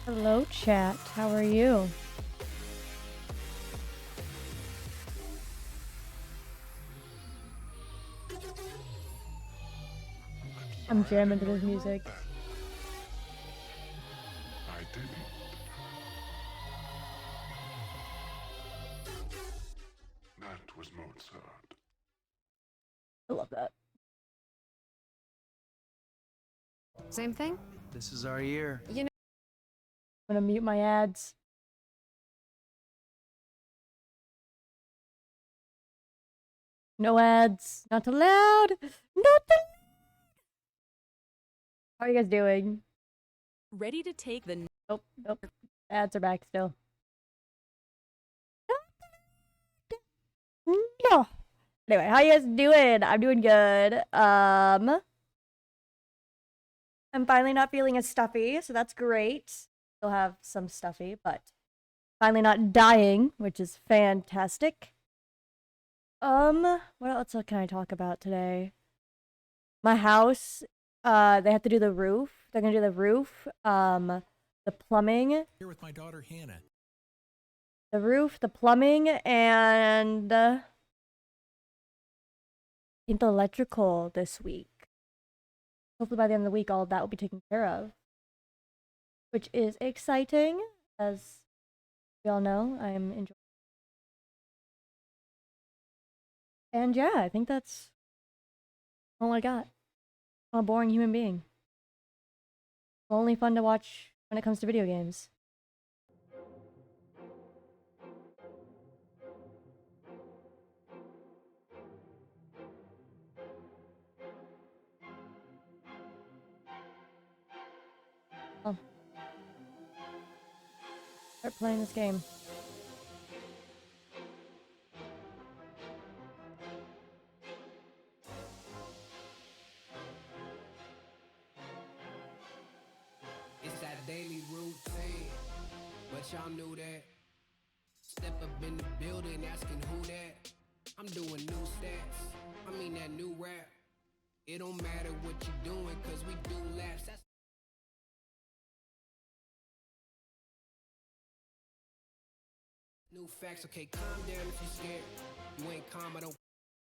Hello, chat. How are you? I'm jamming to this music. I didn't. That was Mozart. I love that. Same thing? This is our year. You know, I'm gonna mute my ads. No ads. Not allowed. Not allowed. How are you guys doing? Ready to take the Nope. Ads are back still. No. Anyway, how you guys doing? I'm doing good. I'm finally not feeling as stuffy, so that's great. Still have some stuffy, but finally not dying, which is fantastic. What else can I talk about today? My house, they have to do the roof. They're gonna do the roof, the plumbing. Here with my daughter Hannah. The roof, the plumbing, and I think the electrical this week. Hopefully by the end of the week, all of that will be taken care of, which is exciting, as we all know. I'm enjoying. And yeah, I think that's all I got. I'm a boring human being. Only fun to watch when it comes to video games. Oh. Start playing this game. It's that daily routine, but y'all knew that. Step up in the building, asking who that. I'm doing new stats, I mean that new rap. It don't matter what you're doing, cause we do laps. That's new facts, okay, calm down if you're scared. You ain't calm, I don't.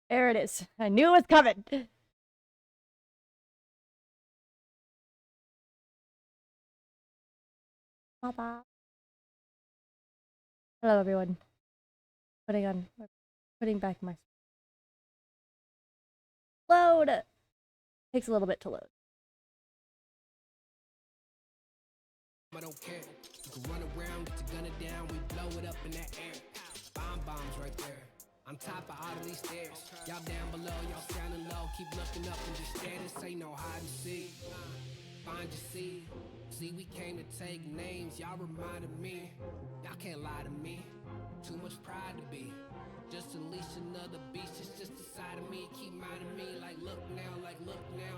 There it is. I knew it was coming. Papa. Hello, everyone. Putting back my load. Takes a little bit to load. I don't care. You can run around, get your gun down, we blow it up in that air. Bombs right there. On top of all of these stairs. Y'all down below, y'all standing low. Keep looking up and just stare. This ain't no hide and seek. Find your seat. See, we came to take names. Y'all reminded me. Y'all can't lie to me. Too much pride to be. Just unleash another beast. It's just the side of me. Keep minding me. Like look now.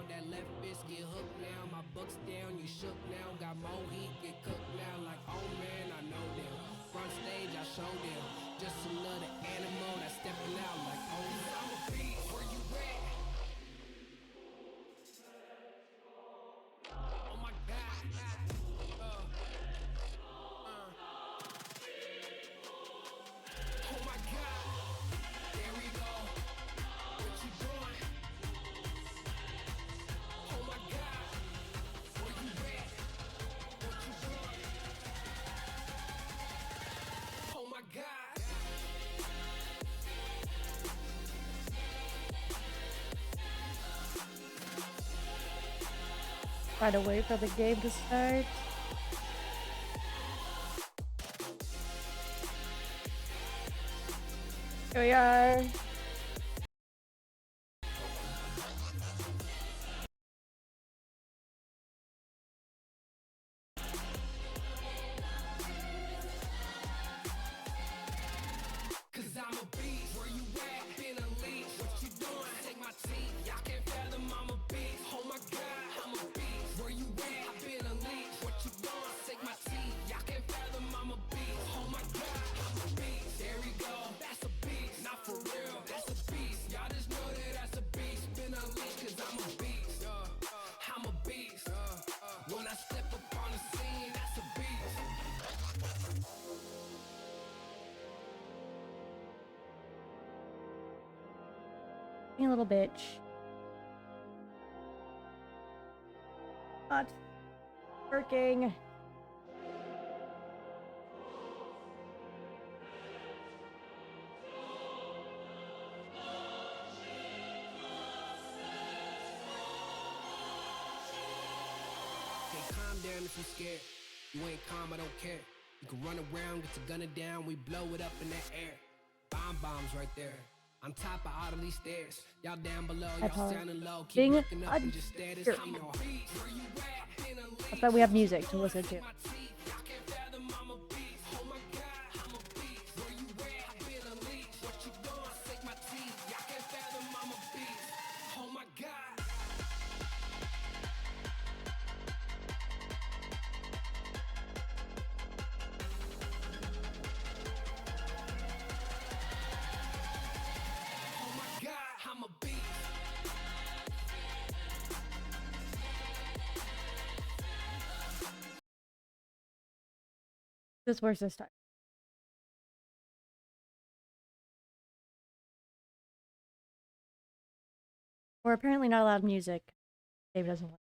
That left fist get hooked now. My buck's down, you shook now. Got more heat, get cooked now. Like oh man, I know them. Front stage, I show them. Just another animal that's stepping out like oh I'm a beast. Where you at? Oh my god. Oh my god. There we go. What you doing? Oh my god. Where you at? What you doing? Oh my god. Try to wait for the game to start. Here we are. Cause I'm a beast. Where you at? Been unleashed. What you doing? Take my teeth. Y'all can't fathom I'm a beast. Oh my god, I'm a beast. Where you at? I've been unleashed. What you doing? Take my teeth. Y'all can't fathom I'm a beast. Oh my god, I'm a beast. There we go. That's a beast. Not for real. being a little bitch. Not working. Okay, calm down if you're scared. You ain't calm, I don't care. You can run around, get your gunner down, we blow it up in the air. Bombs right there. On top of all of these stairs. Y'all down below, y'all sounding low. Keep Being looking up and just stare this. I'm no I thought we have music to listen to. This works this time. We're apparently not allowed music. Dave doesn't want.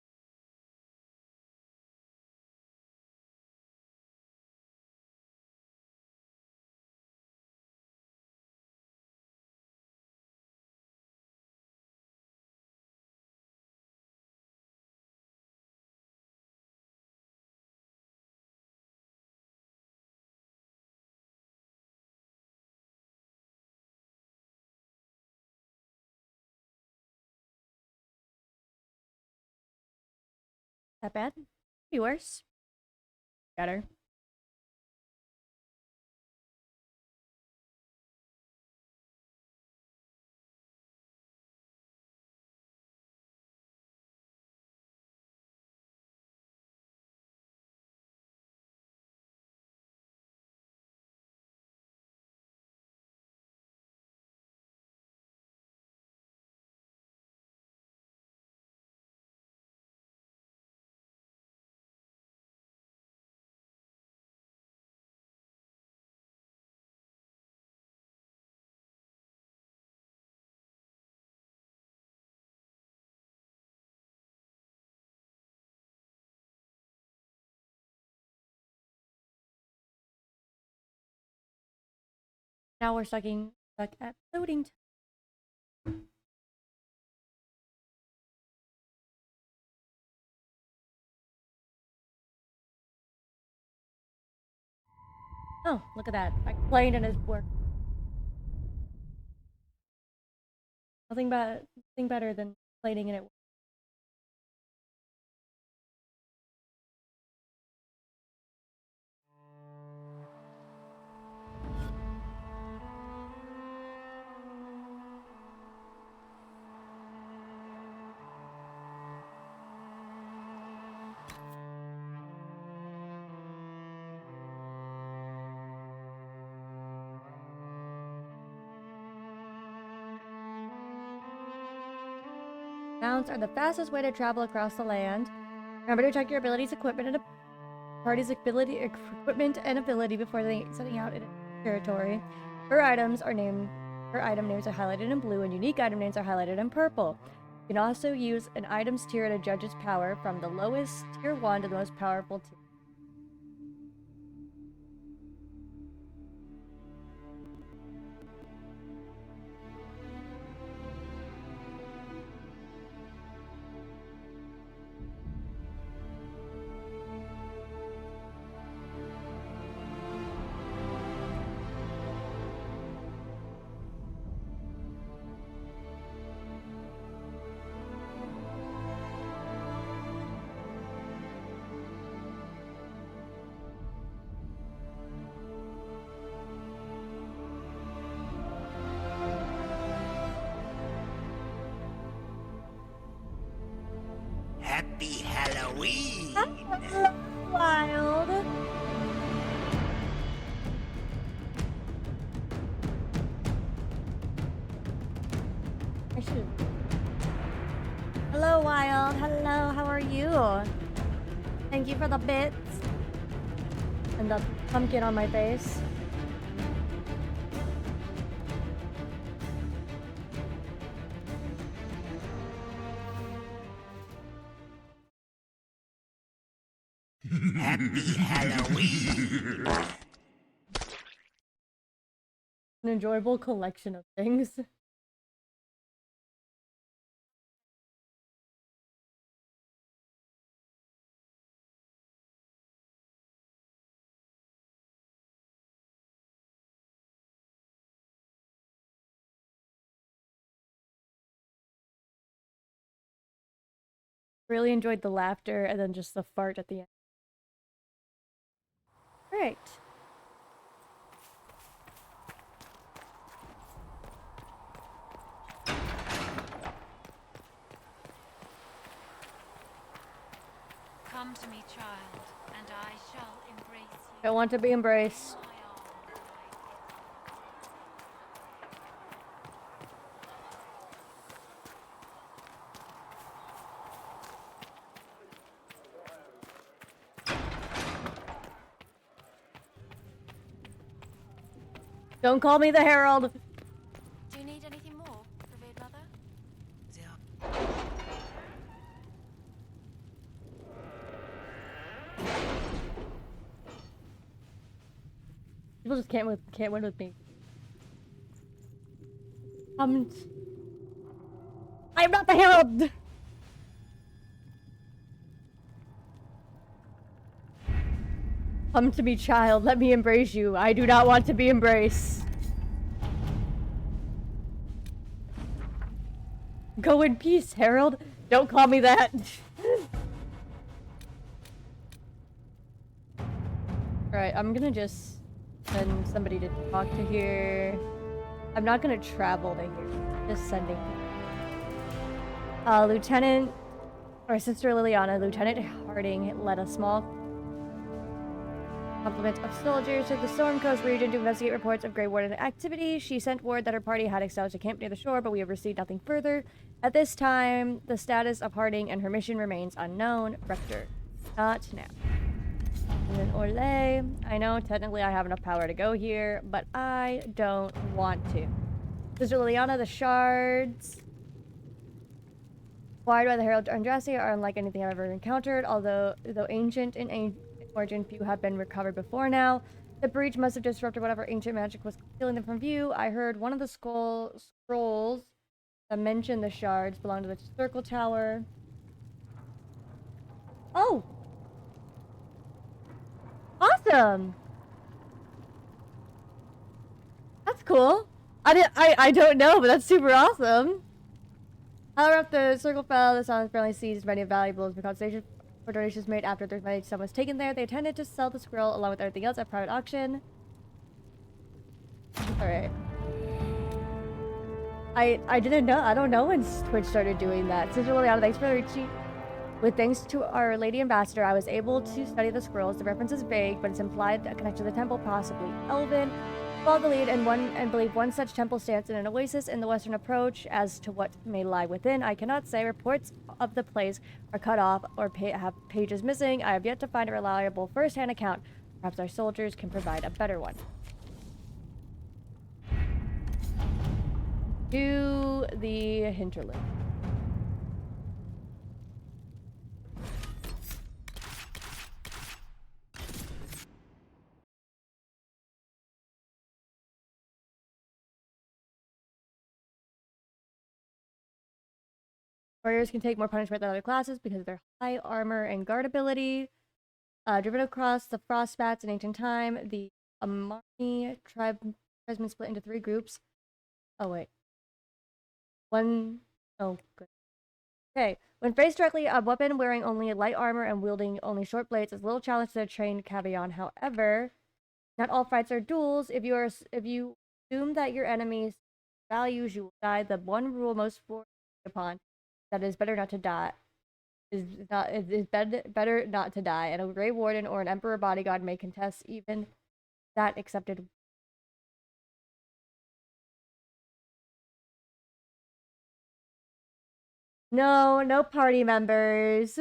That bad? Be worse. Better. Now we're stuck at loading time. Oh, look at that. I complained and it worked. Nothing better than complaining and it worked. Mounts are the fastest way to travel across the land. Remember to check your abilities, equipment, and party's equipment and ability before setting out in territory. Her item names are highlighted in blue, and unique item names are highlighted in purple. You can also use an items tier to judge its power from the lowest tier 1 to the most powerful tier. Happy Halloween! Wild. I should. Hello, Wild. Hello, how are you? Thank you for the bits and the pumpkin on my face. Happy Halloween! An enjoyable collection of things. Really enjoyed the laughter and then just the fart at the end. Great. Come to me, child, and I shall embrace you. Don't want to be embraced. My arms Don't call me the Herald. Do you need anything more, revered mother? People just can't win with me. I am not the Herald. Come to me, child. Let me embrace you. I do not want to be embraced. Go in peace, Herald. Don't call me that. Alright, I'm gonna just send somebody to talk to here. I'm not gonna travel to here. Just sending. Lieutenant, or Sister Liliana, Lieutenant Harding led a small complement of soldiers to the Storm Coast region to investigate reports of Grey Warden activity. She sent word that her party had established a camp near the shore, but we have received nothing further. At this time, the status of Harding and her mission remains unknown. Rector, not now. And then Orlais. I know technically I have enough power to go here, but I don't want to. Sister Liliana, the shards acquired by the Herald Andraste are unlike anything I've ever encountered, though ancient in origin, few have been recovered before now. The breach must have disrupted whatever ancient magic was stealing them from view. I heard one of the scrolls that mentioned the shards belonged to the circle tower. Oh! Awesome! That's cool. I don't know, but that's super awesome. However, after the circle fell, the Silence apparently seized many valuables because for donations made after their money sum was taken there. They intended to sell the scroll along with everything else at private auction. Alright. I didn't know. I don't know when Twitch started doing that. Sister Liliana, thanks for the retweet. With thanks to Our Lady Ambassador, I was able to study the scrolls. The reference is vague, but it's implied a connection to the temple, possibly Elven. Follow the lead and believe one such temple stands in an oasis in the western approach. As to what may lie within, I cannot say. Reports of the place are cut off or have pages missing. I have yet to find a reliable first-hand account. Perhaps our soldiers can provide a better one. To the hinterland. Warriors can take more punishment than other classes because of their high armor and guard ability. Driven across the frostbats in ancient time, the Amani tribe has been split into 3 groups. Oh, wait. Oh, good. Okay. When faced directly, a weapon wearing only light armor and wielding only short blades is a little challenge to the trained Cavion. However, not all fights are duels. If you assume that your enemies values you will die, the one rule most forced upon that is better not to die better not to die, and a Grey Warden or an Emperor bodyguard may contest even that accepted. No party members.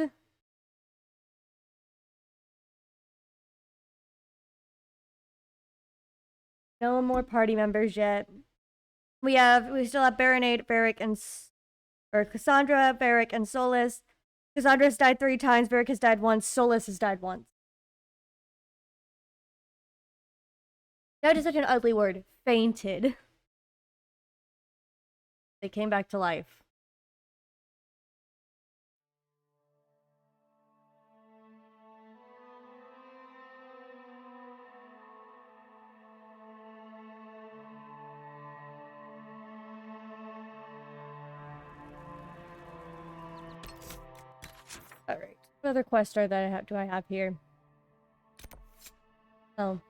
No more party members yet. We still have BearenAge, Cassandra, Varric, and Solus. Cassandra has died 3 times, Varric has died once, Solus has died once. That is such an ugly word. Fainted. They came back to life. Alright. What other quest are that do I have here? Oh.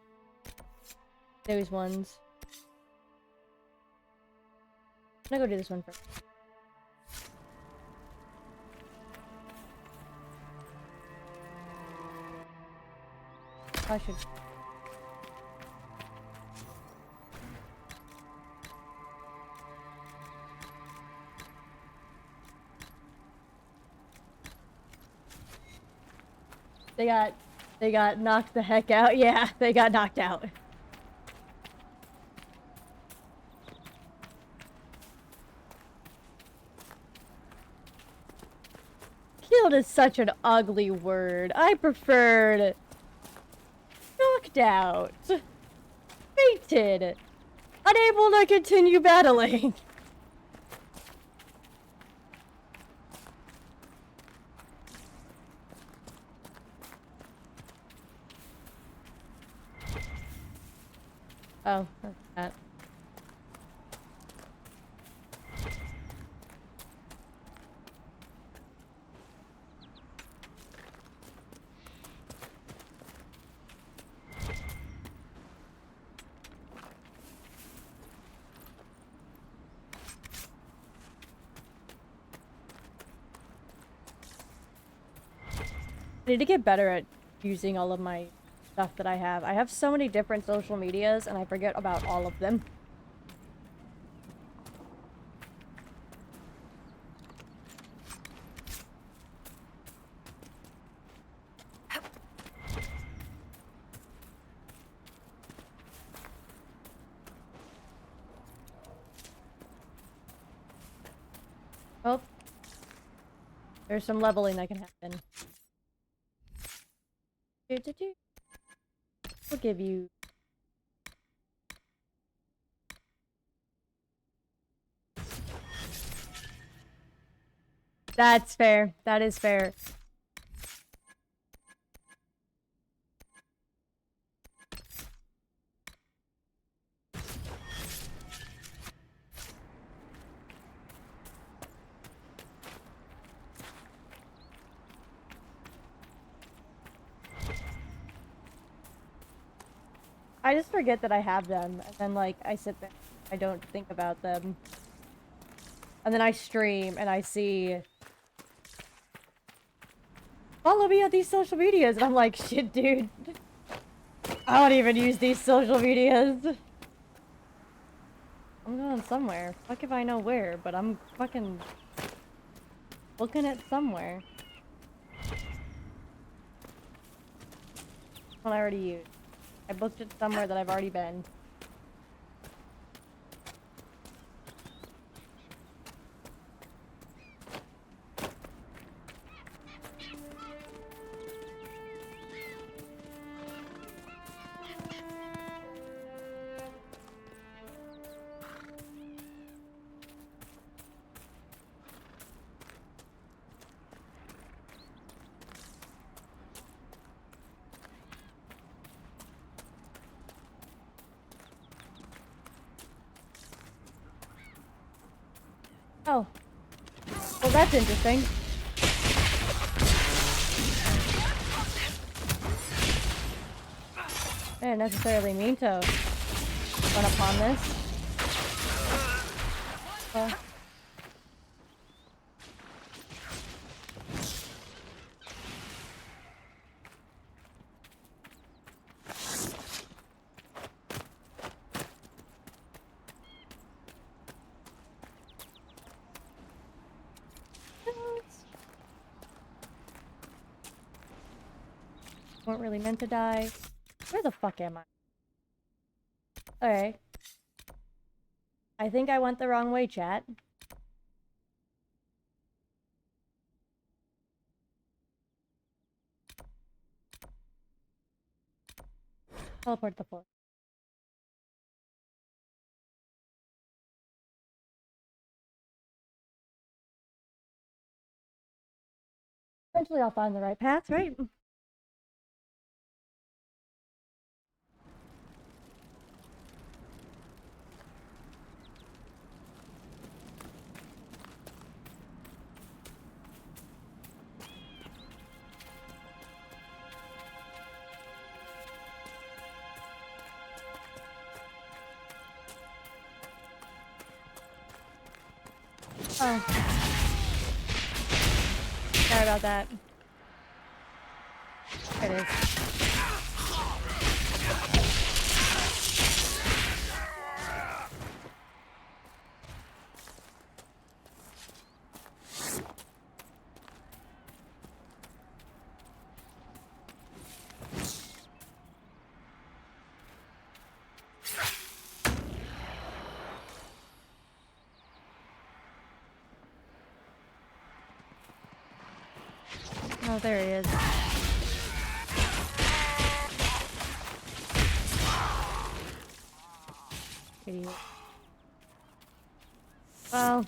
Those ones. I'm gonna go do this one first. I should. They got knocked the heck out. Yeah, they got knocked out. Killed is such an ugly word. I preferred knocked out. Fainted. Unable to continue battling. Oh, that's that. I need to get better at using all of my stuff that I have. I have so many different social medias and I forget about all of them. Oh. There's some leveling that can happen. We'll give you... That's fair. That is fair. I just forget that I have them, and then, like, I sit there, I don't think about them. And then I stream, and I see... Follow me on these social medias, and I'm like, shit, dude. I don't even use these social medias. I'm going somewhere. Fuck if I know where, but I'm fucking... looking at somewhere. One I already used. I booked it somewhere that I've already been. Oh. Well, that's interesting. I didn't necessarily mean to run upon this. Weren't really meant to die. Where the fuck am I? Alright. I think I went the wrong way, chat. Teleport the floor. Eventually I'll find the right path, right? Oh. Sorry about that. There it is. Oh, there he is. Idiot. Well,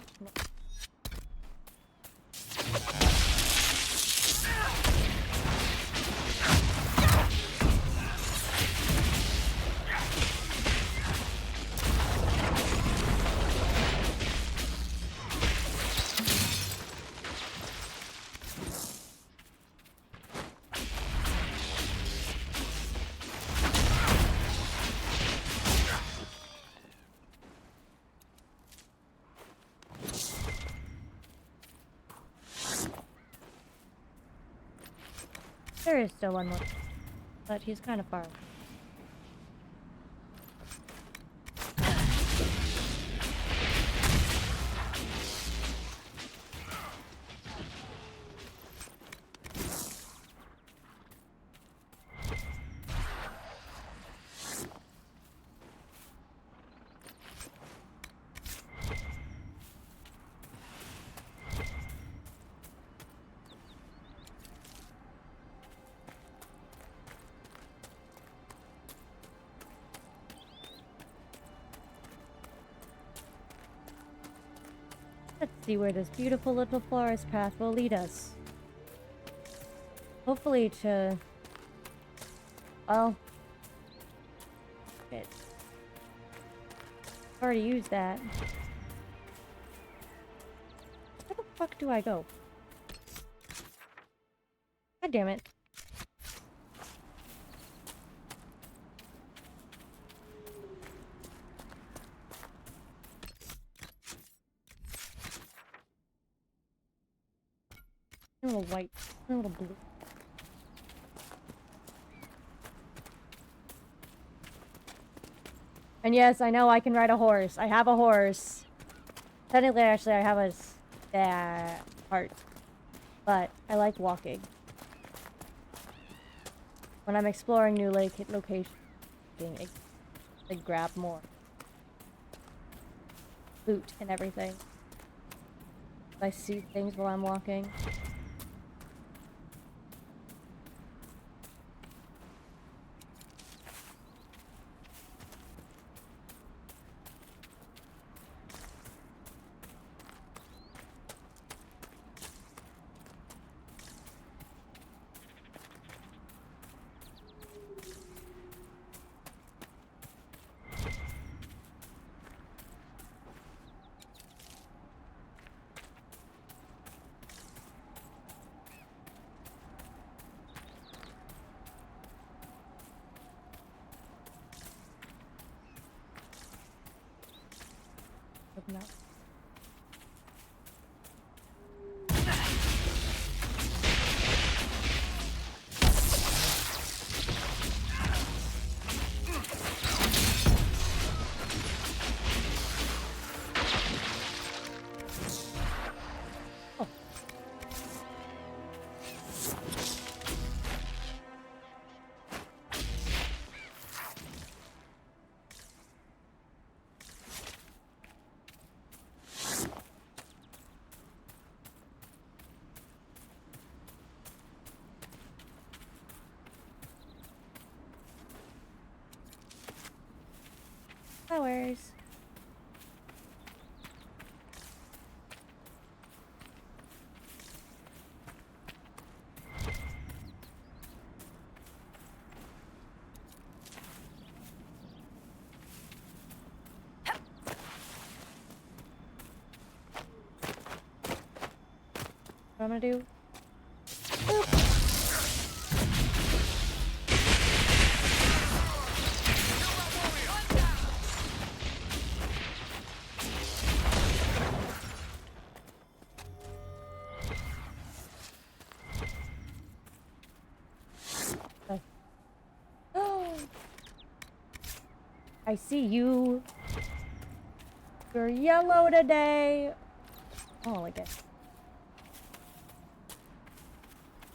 there is still one more, but he's kind of far away. Let's see where this beautiful little forest path will lead us. Hopefully to... Well... Shit. I've already used that. Where the fuck do I go? God damn it. A little white, a little blue. And yes, I know I can ride a horse. I have a horse. Technically, actually, I have a cart. But I like walking. When I'm exploring new locations, I grab more loot and everything. I see things while I'm walking. Open up. Flowers. I'm gonna do. I see you. You're yellow today. Oh, I guess.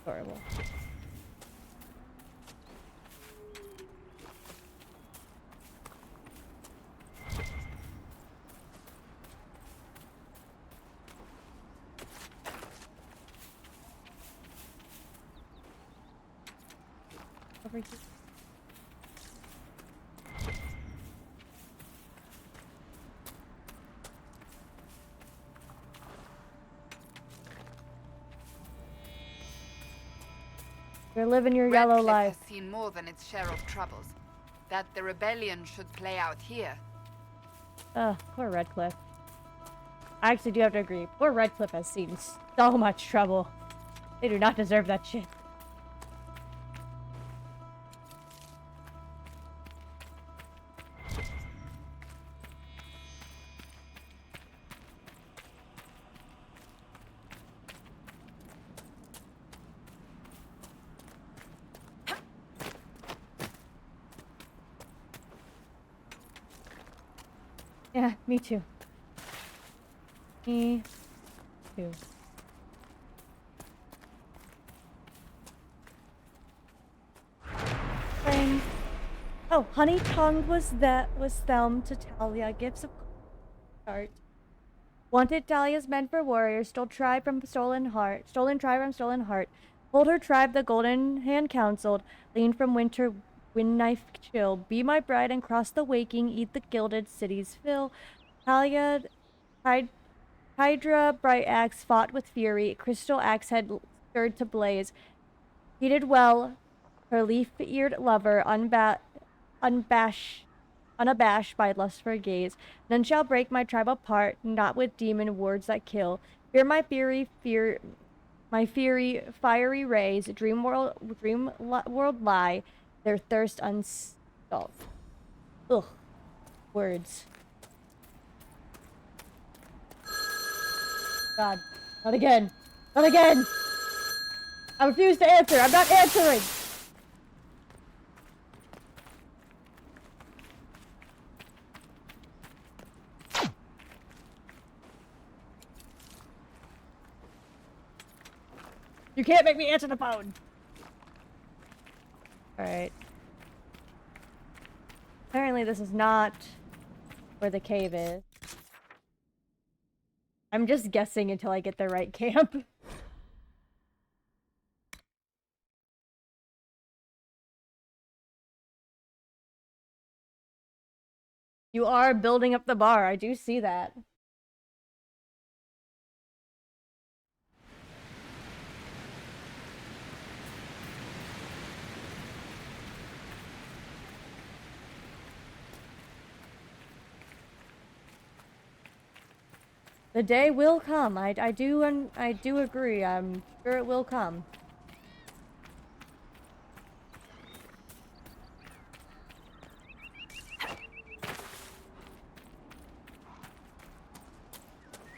Horrible. Over here. You're living your yellow Redcliffe life. has seen more than its share of troubles. That the rebellion should play out here. Ugh, poor Redcliffe. I actually do have to agree. Poor Redcliffe has seen so much trouble. They do not deserve that shit. Yeah, me too. Me too. Friend. Oh, Honey Tongue was them to Talia. Gifts of heart. Wanted Talia's men for warriors. Stole tribe from stolen heart. Stolen tribe from stolen heart. Hold her tribe the golden hand counseled. Lean from winter wind knife chill. Be my bride and cross the waking. Eat the gilded city's fill. Talia Hydra bright axe fought with fury. Crystal axe head stirred to blaze. Heated well. Her leaf-eared lover unabashed by lust for gaze. None shall break my tribe apart, not with demon words that kill. Fear my fury, fiery rays. Dream world lie, their thirst unstalled. Ugh, words. God, not again, not again. I refuse to answer. I'm not answering. You can't make me answer the phone. Alright. Apparently this is not where the cave is. I'm just guessing until I get the right camp. You are building up the bar. I do see that. The day will come. I do agree. I'm sure it will come.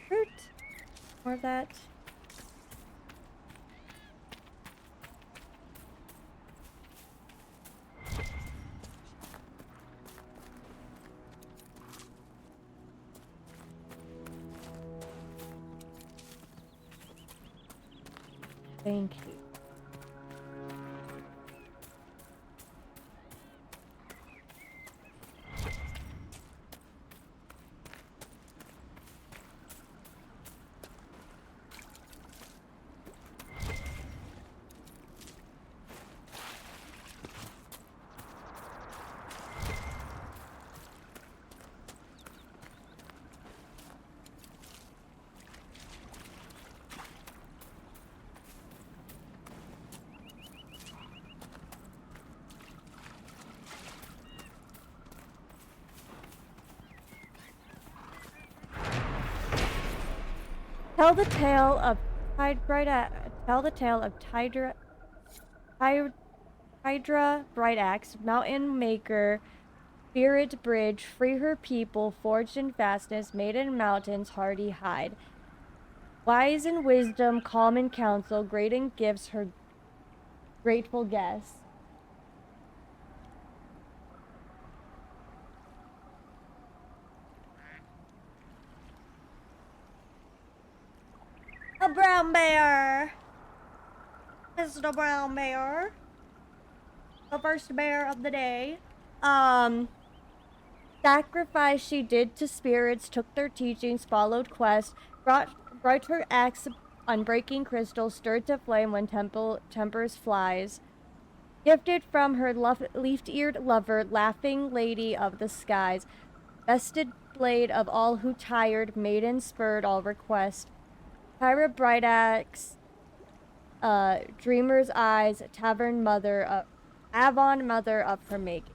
Fruit. More of that. Thank you. Tell the tale of Tell the tale of Hydra BearenAge, Mountain Maker, Spirit Bridge, free her people, forged in fastness, made in mountains, hardy hide. Wise in wisdom, calm in counsel, great in gifts, her grateful guests. A brown bear! This is the brown bear. The first bear of the day. Sacrifice she did to spirits, took their teachings, followed quest, brought her axe unbreaking crystal, stirred to flame when tempers flies. Gifted from her leaf-eared lover, laughing lady of the skies. Vested blade of all who tired, maiden spurred all request. Tyra BearenAge, dreamer's eyes, Avon mother of her making.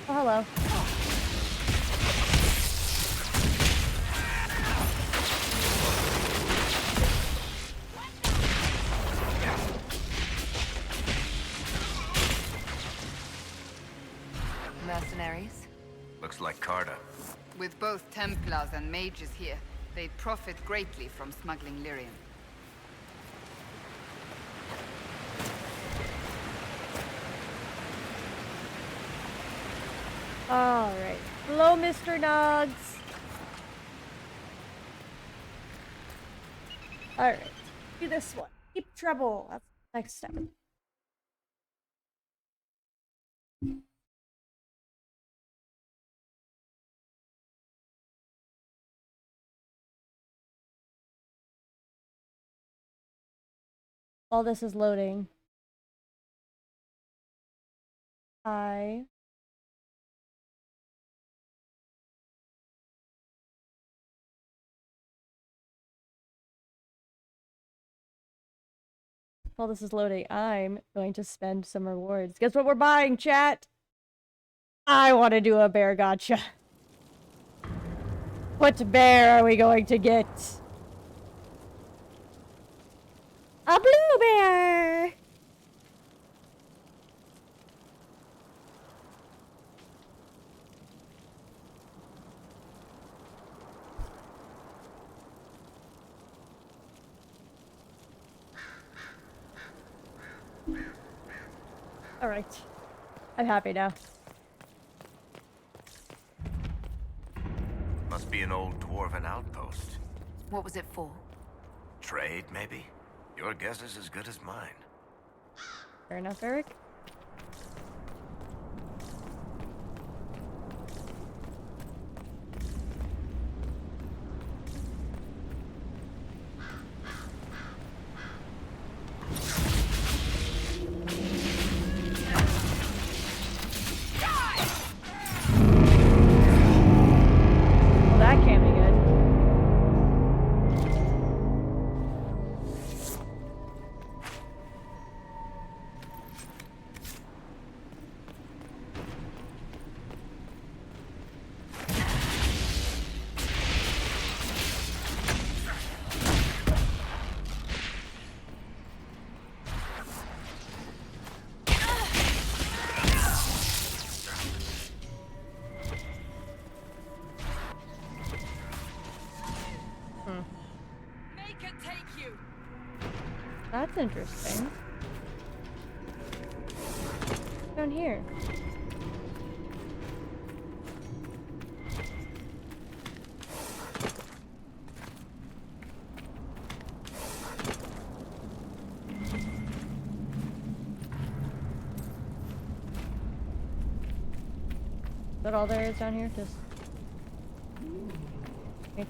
Oh, hello. Mercenaries? Looks like Carta. With both Templars and mages here, they profit greatly from smuggling lyrium. Alright. Hello, Mr. Nugs. Alright. Do this one. Keep trouble. That's the next step. All this is loading. While this is loading, I'm going to spend some rewards. Guess what we're buying, chat? I want to do a bear gotcha. What bear are we going to get? A blue bear! Alright. I'm happy now. Must be an old dwarven outpost. What was it for? Trade, maybe? Your guess is as good as mine. Fair enough, Eric. Well, that can't be good. Make it take you! That's interesting. Down here. Is that all there is down here? Just... Right.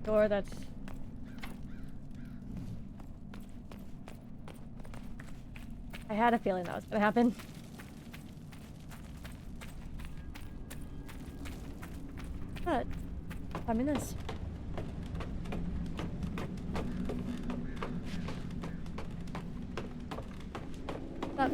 door that's... I had a feeling that was gonna happen. But, I'm in this. Up.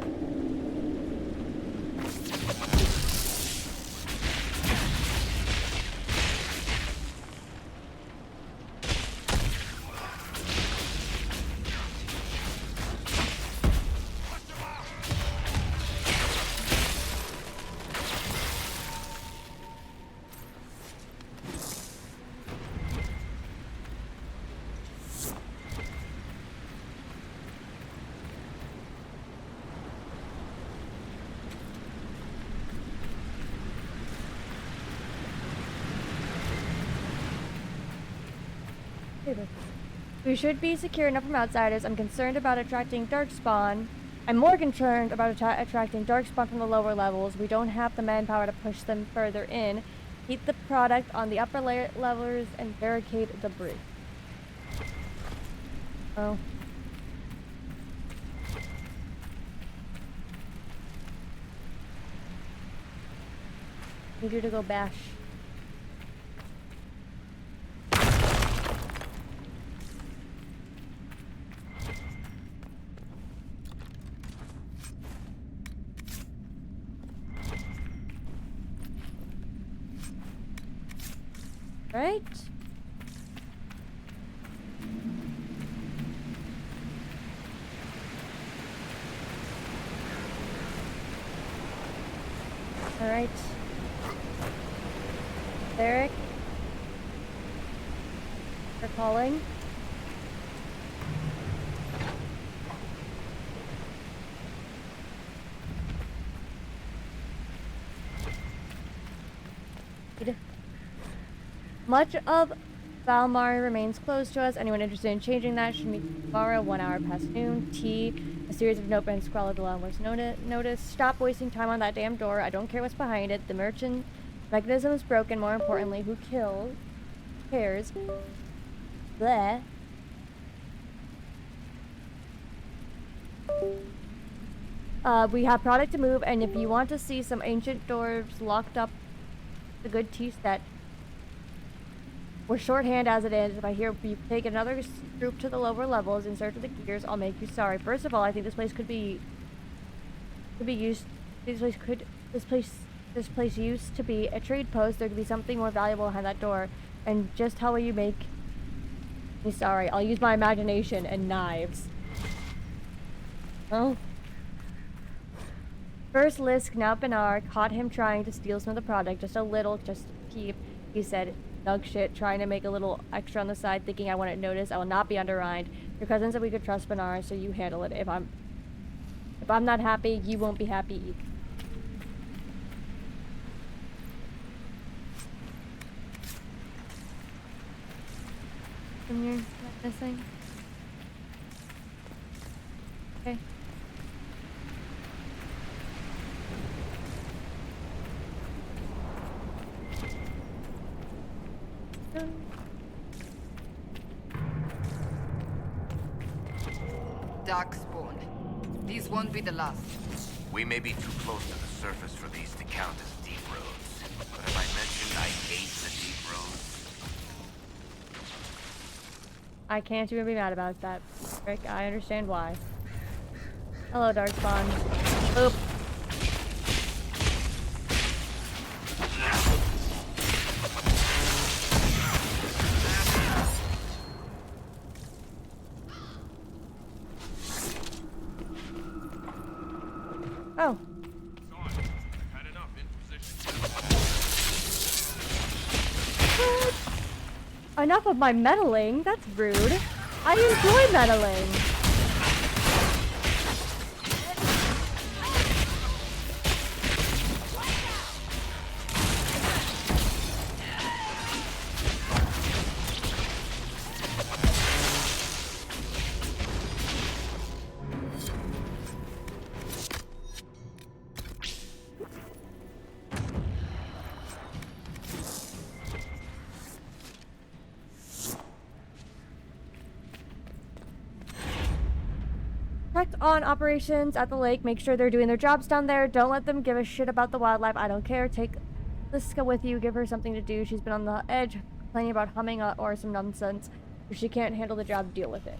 We should be secure enough from outsiders. I'm concerned about attracting darkspawn. I'm more concerned about attracting darkspawn from the lower levels. We don't have the manpower to push them further in. Keep the product on the upper levels and barricade the bridge. Oh. Need you to go bash. Right? All right. Derek, you're calling. Much of Valmar remains closed to us. Anyone interested in changing that should meet tomorrow, 1 hour past noon. T. A series of notepads scrawled along was notice. Stop wasting time on that damn door. I don't care what's behind it. The merchant mechanism is broken. More importantly, who cares? Bleh. We have product to move, and if you want to see some ancient doors locked up, the good tea set. We're shorthand as it is. If I hear you take another group to the lower levels in search of the gears, I'll make you sorry. First of all, I think this place could be used. This place used to be a trade post. There could be something more valuable behind that door. And just how will you make me sorry? I'll use my imagination and knives. Oh. First Lisk, now Bernard, caught him trying to steal some of the product, just a little, just to keep. He said, "Nug shit, trying to make a little extra on the side, thinking I wouldn't notice. I will not be undermined. Your cousin said we could trust Bernard, so you handle it. If I'm not happy, you won't be happy either." And you're not missing? Okay. Darkspawn. These won't be the last. We may be too close to the surface for these to count as deep roads. But have I mentioned I hate the deep roads? I can't even be mad about that, Rick. I understand why. Hello, Darkspawn. Boop. Oh. What? Enough of my meddling. That's rude. I enjoy meddling. on operations at the lake. Make sure they're doing their jobs down there. Don't let them give a shit about the wildlife. I don't care. Take Liska with you. Give her something to do. She's been on the edge, complaining about humming or some nonsense. If she can't handle the job, deal with it.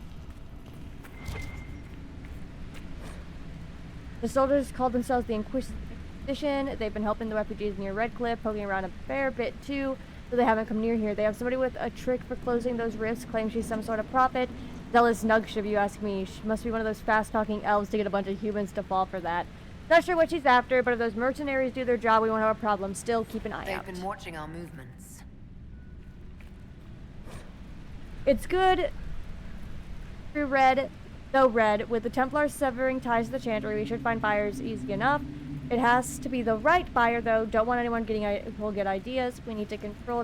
The soldiers called themselves the Inquisition. They've been helping the refugees near Red Cliff, poking around a fair bit too, so they haven't come near here. They have somebody with a trick for closing those rifts, claims she's some sort of prophet. Zealous nugget, if you ask me. She must be one of those fast-talking elves to get a bunch of humans to fall for that. Not sure what she's after, but if those mercenaries do their job, we won't have a problem. Still, keep an eye out. They've been watching our movements. It's good through red, though red. With the Templars severing ties to the Chantry, we should find buyers easy enough. It has to be the right buyer, though. Don't want anyone getting who will get ideas. We need to control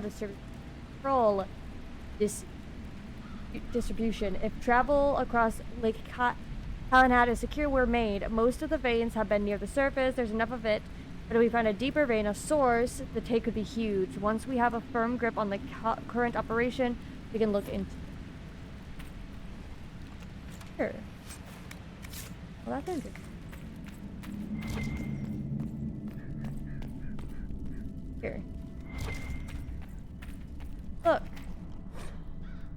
distribution. If travel across Lake Calenhat is secure, we're made. Most of the veins have been near the surface. There's enough of it. But if we find a deeper vein, a source, the take could be huge. Once we have a firm grip on the current operation, we can look into. Sure. Well, that's interesting. Here. Look.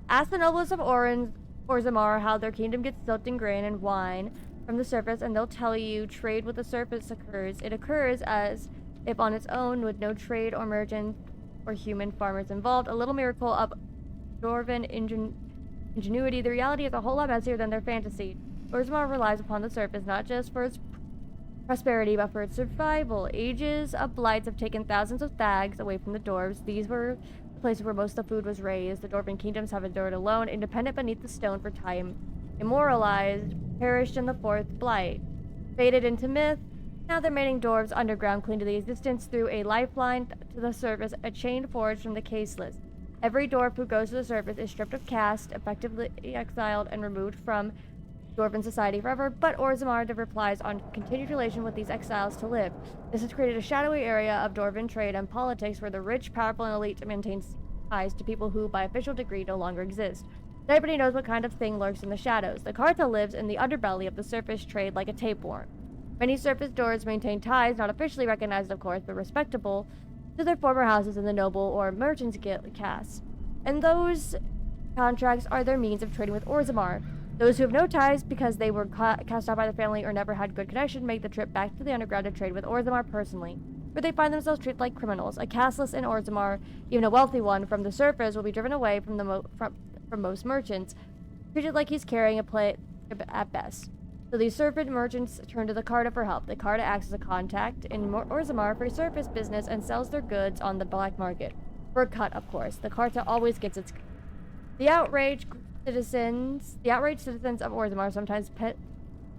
Ask the nobles of Orzammar how their kingdom gets silting grain and wine from the surface, and they'll tell you trade with the surface occurs. It occurs as if on its own, with no trade or merchant or human farmers involved. A little miracle of Dwarven ingenuity. The reality is a whole lot messier than their fantasy. Orzammar relies upon the surface not just for its prosperity, but for its survival. Ages of blights have taken thousands of thags away from the dwarves. These were the places where most of the food was raised. The dwarven kingdoms have endured alone, independent beneath the stone for time. Immortalized, perished in the fourth blight. Faded into myth, now they're making dwarves underground cling to the existence through a lifeline to the surface, a chain forged from the caseless. Every dwarf who goes to the surface is stripped of caste, effectively exiled, and removed from Dwarven society forever, but Orzammar replies on continued relation with these exiles to live. This has created a shadowy area of Dwarven trade and politics where the rich, powerful, and elite maintain ties to people who, by official decree, no longer exist. Nobody knows what kind of thing lurks in the shadows. The Carta lives in the underbelly of the surface trade like a tapeworm. Many surface dwarves maintain ties, not officially recognized of course, but respectable, to their former houses in the noble or merchants' caste. And those contracts are their means of trading with Orzammar. Those who have no ties because they were cast out by the family or never had good connection make the trip back to the underground to trade with Orzammar personally, where they find themselves treated like criminals. A casteless in Orzammar, even a wealthy one, from the surface will be driven away from from most merchants, treated like he's carrying a plate at best. So these surface merchants turn to the Carta for help. The Carta acts as a contact in Orzammar for surface business and sells their goods on the black market. For a cut, of course. The Carta always gets its... The outraged citizens of Orzammar sometimes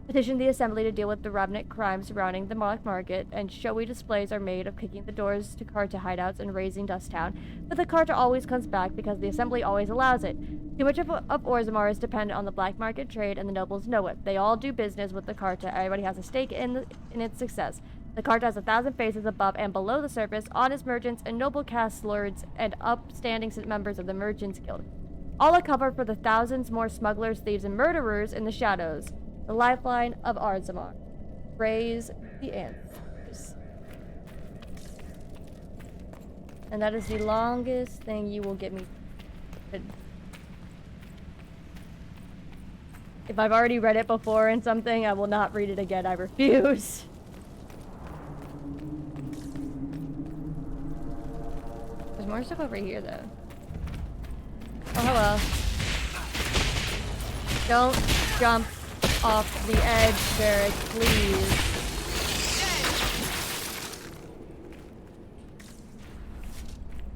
petition the assembly to deal with the rampant crimes surrounding the black market, and showy displays are made of kicking the doors to Carta hideouts and raising dust town. But the Carta always comes back because the assembly always allows it. Too much of Orzammar is dependent on the black market trade, and the nobles know it. They all do business with the Carta. Everybody has a stake in its success. The Carta has 1,000 faces above and below the surface, honest merchants and noble caste lords and upstanding members of the Merchants Guild. All a cover for the thousands more smugglers, thieves, and murderers in the shadows. The lifeline of Orzammar. Raise the answers. And that is the longest thing you will get me. If I've already read it before in something, I will not read it again. I refuse. There's more stuff over here, though. Oh, hello. Don't jump off the edge, Barrick, please.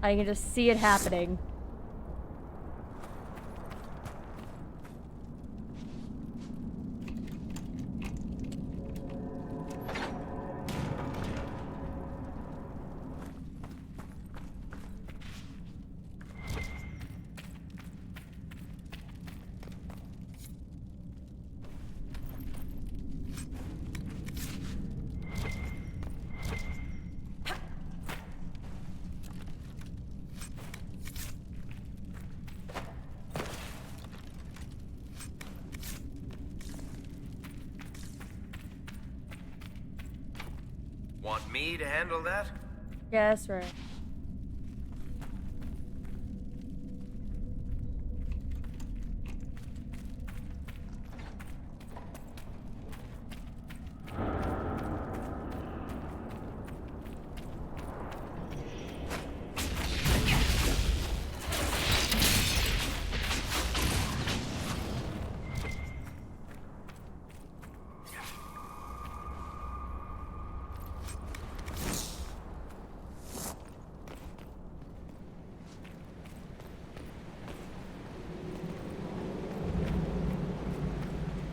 I can just see it happening. Want me to handle that? Yes, right.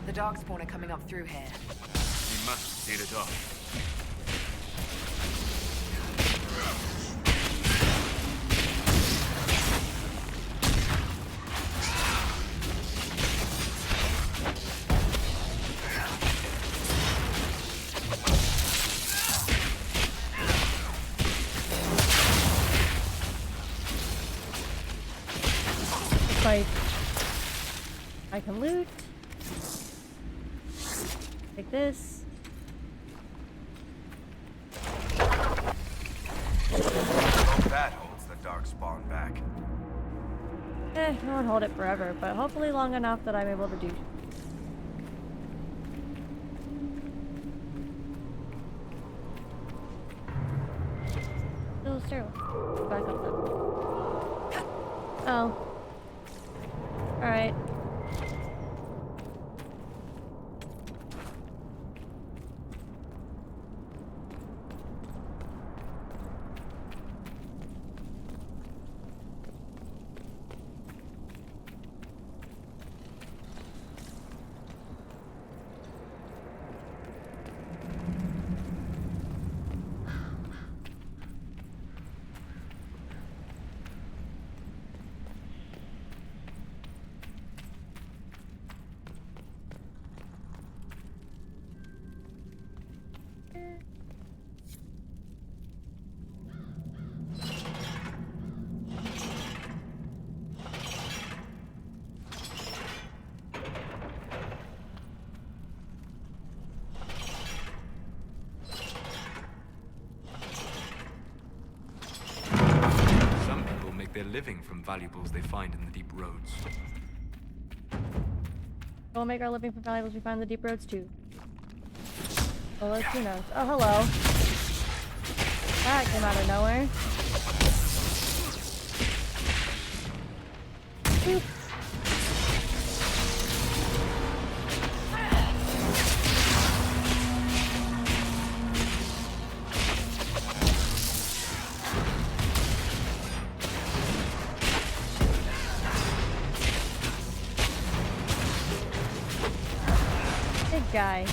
The dog spawn are coming up through here. We must seal it off. Looks like I can loot. Take this. That holds the dark spawn back. I won't hold it forever, but hopefully long enough that I'm able to do. Still sterile. Back up then. Oh. Alright. Some people make their living from valuables they find in the deep roads. We'll make our living from valuables we find in the deep roads too. Well, those who knows. Oh, hello. That came out of nowhere. Boop. Big guy.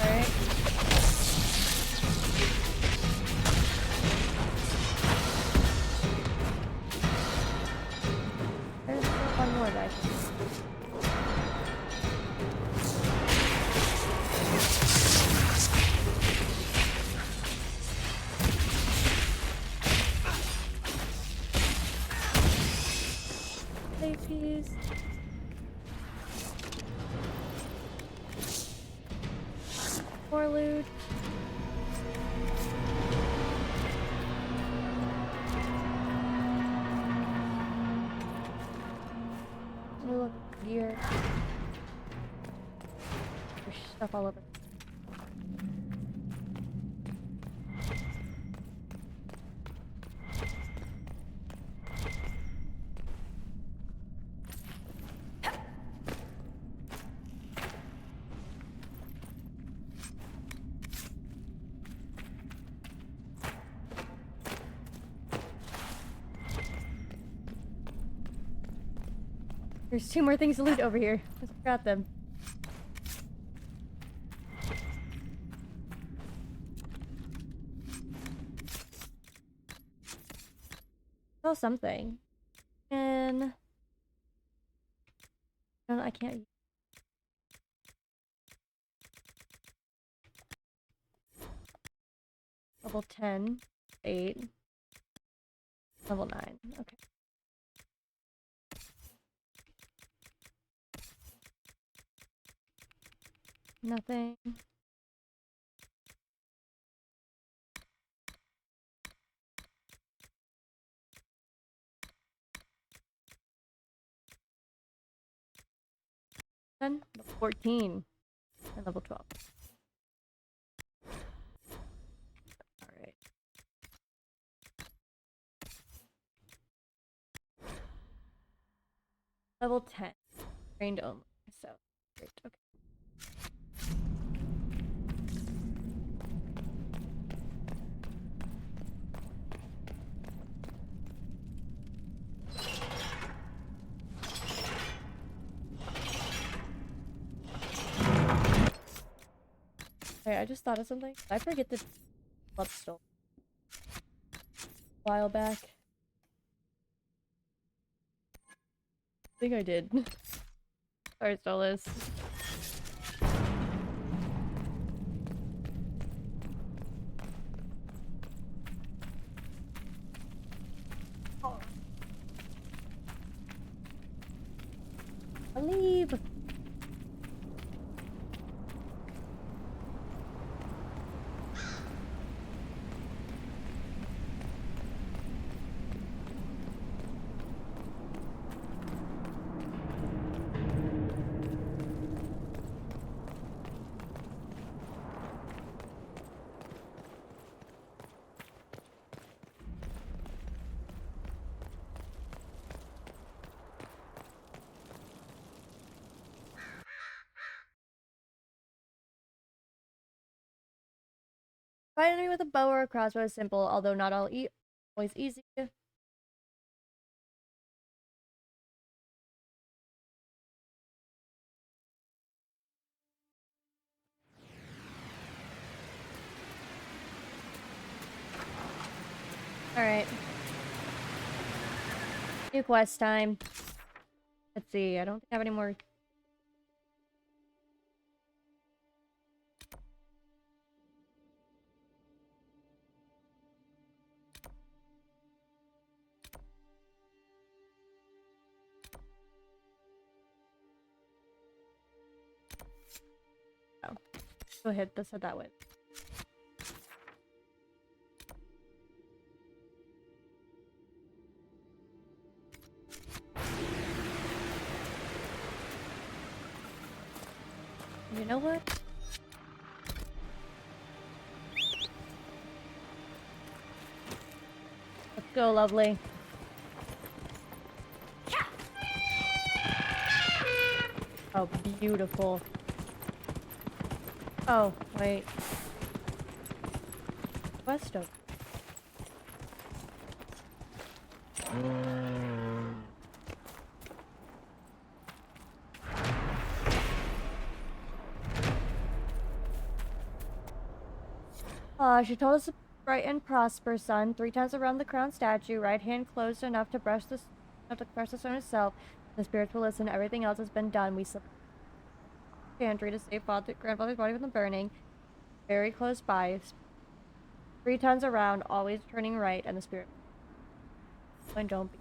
Alright. There's still one more guy. Piece. More loot. Oh, look, gear. There's stuff all over. There's two more things to loot over here. Let's grab them. Oh, something. And no, I can't. Level 10, 8, level 9. Okay. Nothing. Then 14 and level 12. All right. Level 10. Trained only. So great. Okay. Hey, I just thought of something. Did I forget the bloodstone a while back? I think I did. Sorry, stole this. I'll leave. Fight enemy with a bow or a crossbow is simple, although not always easy. Alright. New quest time. Let's see, I don't think I have any more. Oh. Go ahead, let's head that way. You know what? Let's go, lovely. Oh, beautiful. Oh, wait. Westo. She told us to bright and prosper, son. 3 times around the crown statue, right hand closed enough to brush the stone itself. The spirits will listen. Everything else has been done. We pantry to save grandfather's body from the burning. Very close by. 3 times around, always turning right, and the spirit. And don't be.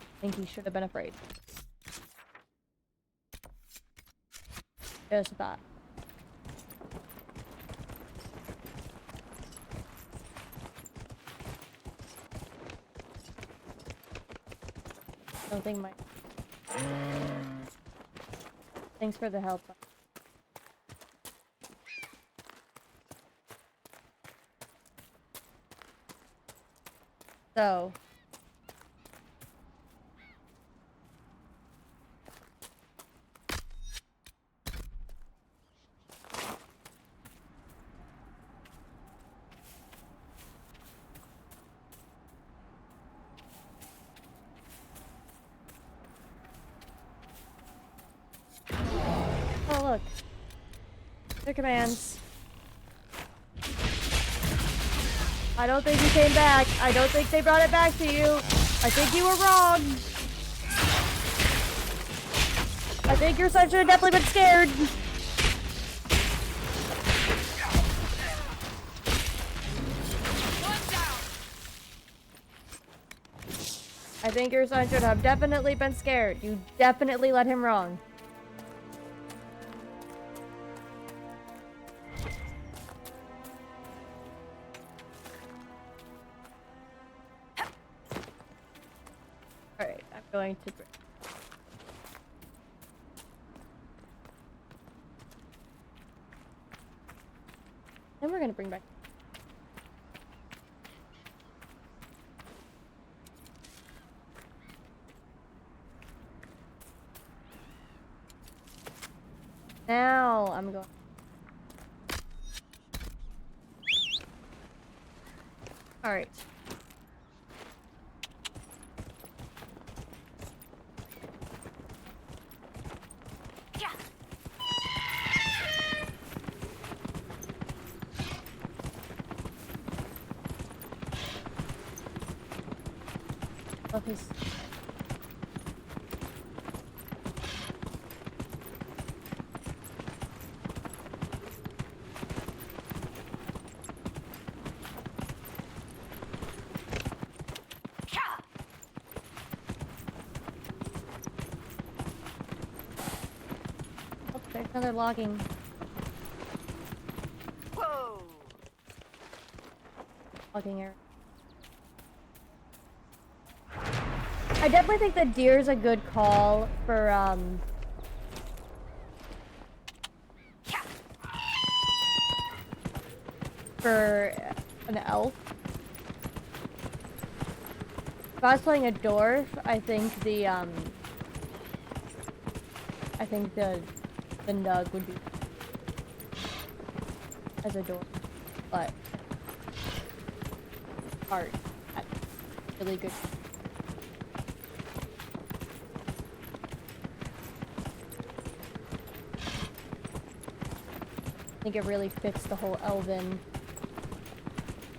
I think he should have been afraid. Just that. Don't think my. Thanks for the help. So. Oh, look. Their commands. I don't think he came back. I don't think they brought it back to you. I think you were wrong. I think your son should have definitely been scared. I think your son should have definitely been scared. You definitely led him wrong. going to. Then we're gonna bring back. Now I'm going. All right. Love his. Oh, there's another logging. Whoa! Logging area. I definitely think that deer's a good call for an elf. If I was playing a dwarf, I think the nug would be as a dwarf, but art, that's really good. I think it really fits the whole elven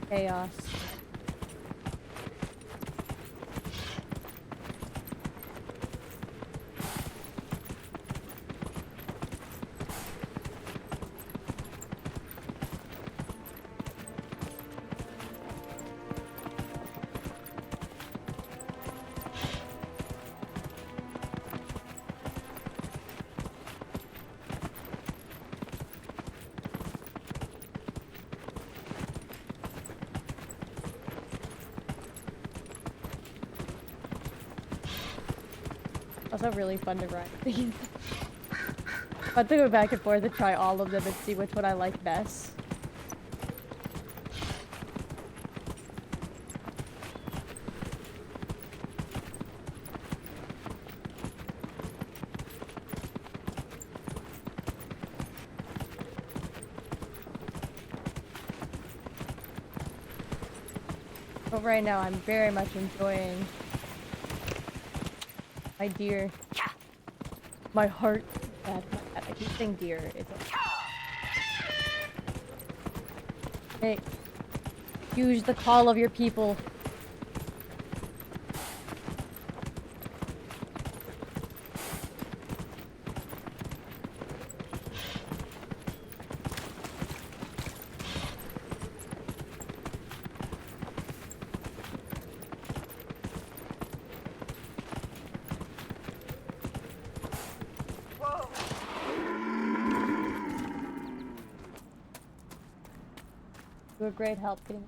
chaos. Also really fun to ride these. Fun to go back and forth and try all of them and see which one I like best. But right now I'm very much enjoying my deer. My heart. I keep saying deer. It's hey, use the call of your people. You were great help getting.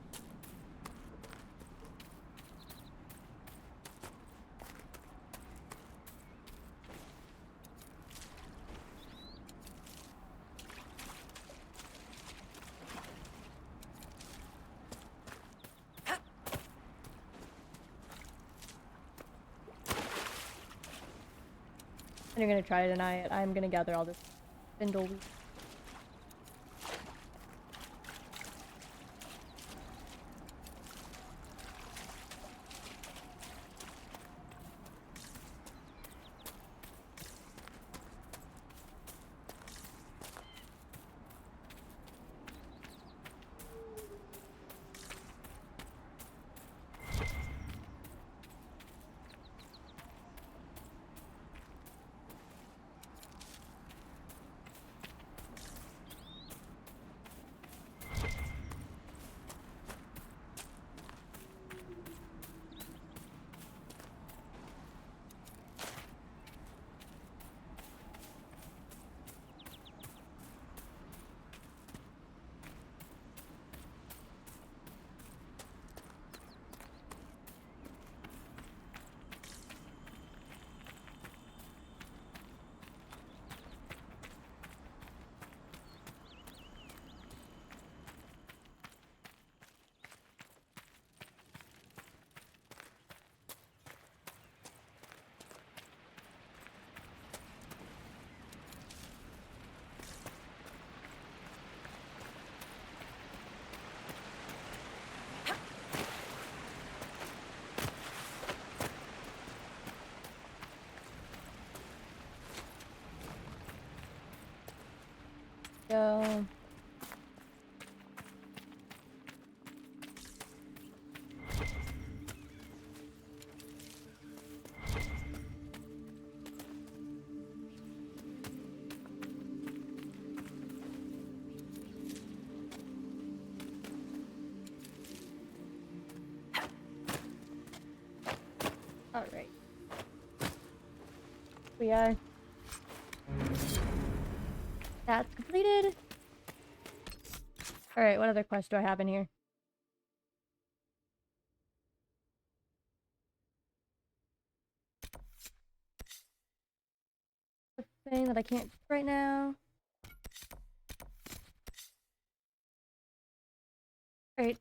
And you're gonna try to deny it. I'm gonna gather all this spindle wheat. Go. All right. We are. That's completed. All right, what other quest do I have in here? Thing that I can't do right now. All right.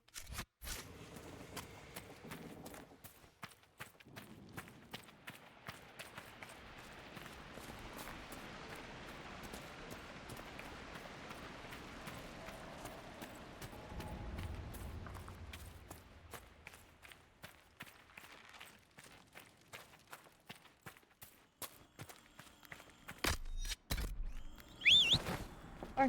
Or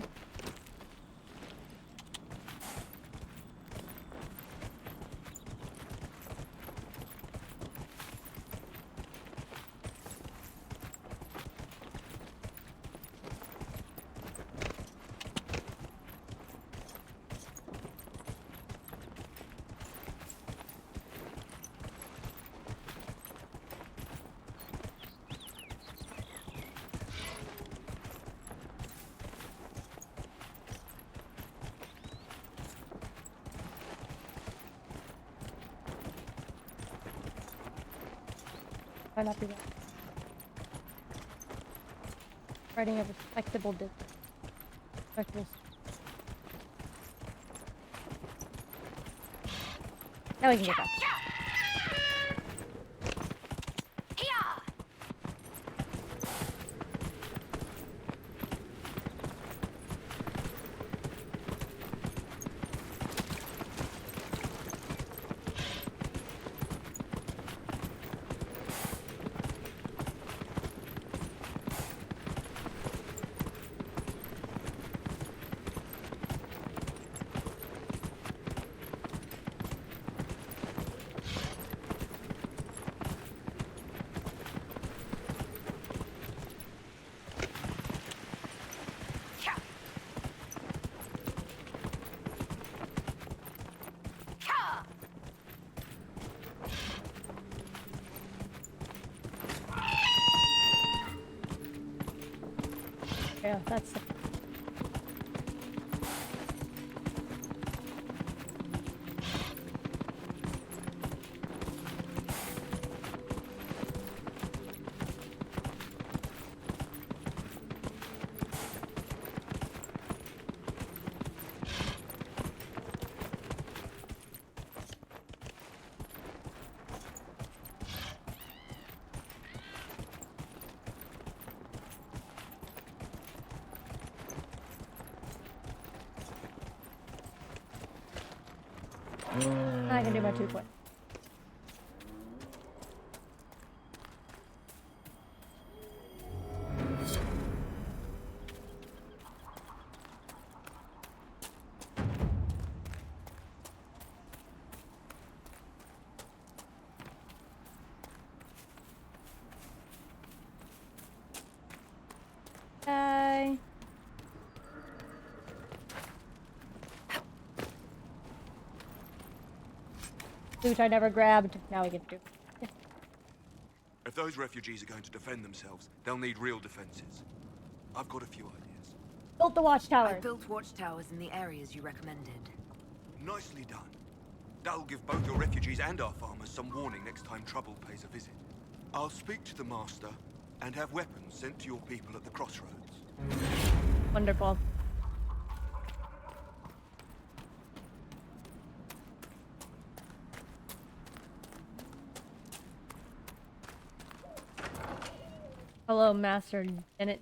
why not do that? Writing a respectable distance. Respectable. Now we can get back. Yeah, that's the I can do my 2 point. Bye. Which I never grabbed. Now we get to do. If those refugees are going to defend themselves, they'll need real defenses. I've got a few ideas. Built the watchtower. I built watchtowers in the areas you recommended. Nicely done. That'll give both your refugees and our farmers some warning next time trouble pays a visit. I'll speak to the master and have weapons sent to your people at the crossroads. Wonderful. Hello, Master Bennett.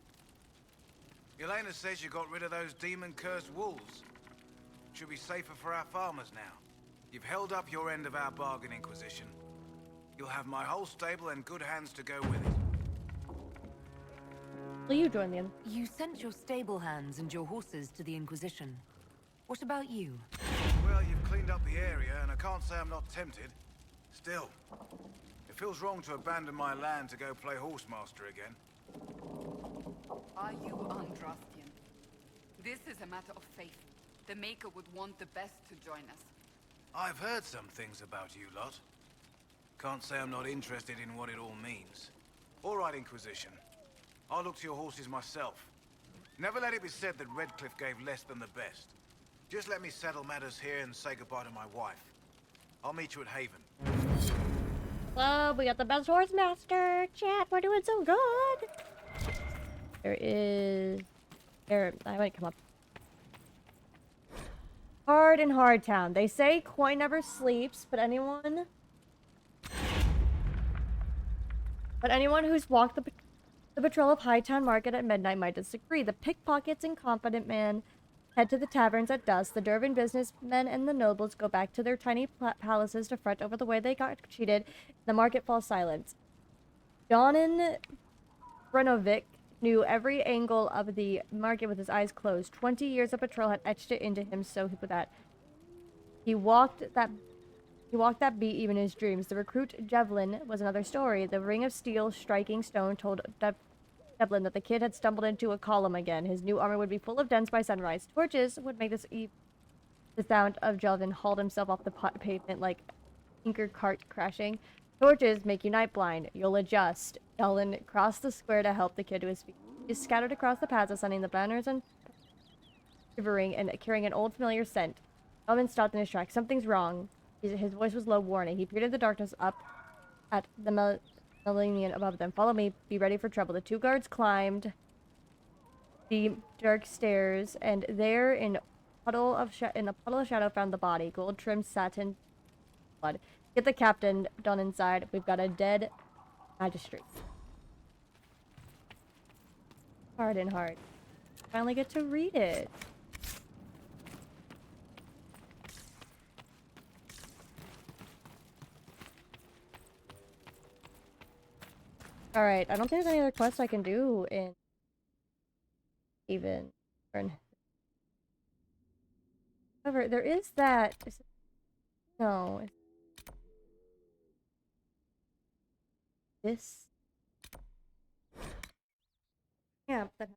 Elena says you got rid of those demon-cursed wolves. Should be safer for our farmers now. You've held up your end of our bargain, Inquisition. You'll have my whole stable and good hands to go with it. Will you join the You sent your stable hands and your horses to the Inquisition. What about you? Well, you've cleaned up the area, and I can't say I'm not tempted. Still, it feels wrong to abandon my land to go play horsemaster again. Are you Andrastian? This is a matter of faith. The Maker would want the best to join us. I've heard some things about you lot. Can't say I'm not interested in what it all means. All right, Inquisition. I'll look to your horses myself. Never let it be said that Redcliffe gave less than the best. Just let me settle matters here and say goodbye to my wife. I'll meet you at Haven. Well, we got the best horse master. Chat, we're doing so good. There is... There, I might come up. Hard in Hardtown. They say coin never sleeps, but anyone who's walked the patrol of Hightown Market at midnight might disagree. The pickpockets and confident man head to the taverns at dusk. The Durban businessmen and the nobles go back to their tiny palaces to fret over the way they got cheated. The market falls silent. Donan Brenovic knew every angle of the market with his eyes closed. 20 years of patrol had etched it into him so that he walked that beat even in his dreams. The recruit Devlin was another story. The ring of steel striking stone told Devlin that the kid had stumbled into a column again. His new armor would be full of dents by sunrise. Torches would make the sound of Jelvin hauled himself off the pavement like tinker cart crashing. Torches make you night blind. You'll adjust. Ellen crossed the square to help the kid to his feet. He scattered across the paths, ascending the banners and shivering and carrying an old familiar scent. Ellen stopped in his tracks. Something's wrong. His voice was low warning. He peered in the darkness up at the Millennium above them. Follow me. Be ready for trouble. The two guards climbed the dark stairs, and there in a puddle of shadow found the body. Gold-trimmed satin blood. Get the captain done inside. We've got a dead magistrate. Hard and hard. Finally get to read it. Alright, I don't think there's any other quests I can do in even. However, there is that. No. This. Yeah, but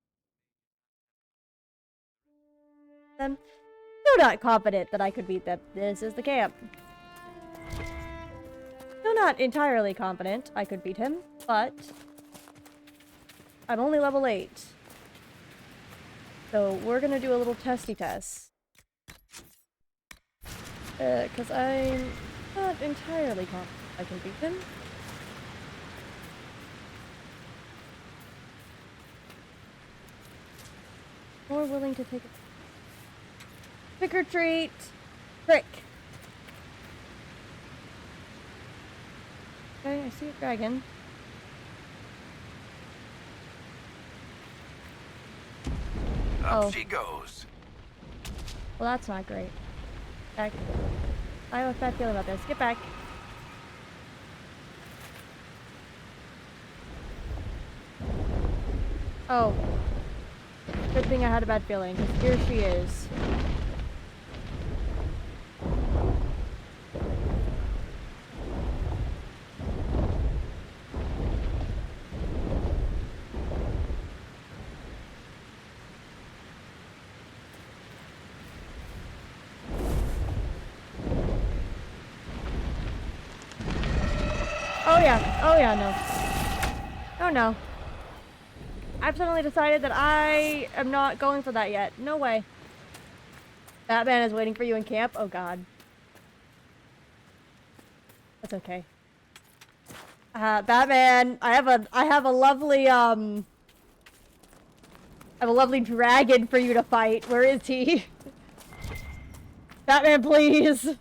I'm still not confident that I could beat them. This is the camp. Still not entirely confident I could beat him, but I'm only level 8. So we're gonna do a little testy test. Because I'm not entirely confident I can beat him. More willing to take a trick or treat. Trick. Okay, I see a dragon. Up she goes. Well, that's not great. Back. I have a bad feeling about this. Get back. Oh. Good thing I had a bad feeling, because here she is. Oh yeah, no. Oh no. I've suddenly decided that I am not going for that yet. No way. Batman is waiting for you in camp? Oh god. That's okay. Batman, I have a lovely, I have a lovely dragon for you to fight. Where is he? Batman, please!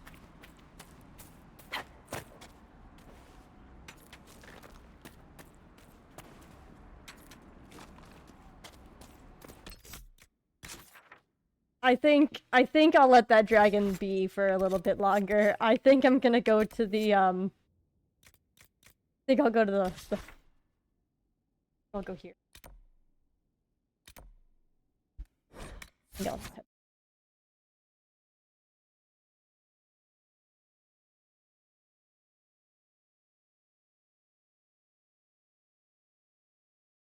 I think I'll let that dragon be for a little bit longer. I think I'm gonna go to the, I think I'll go to the I'll go here. No.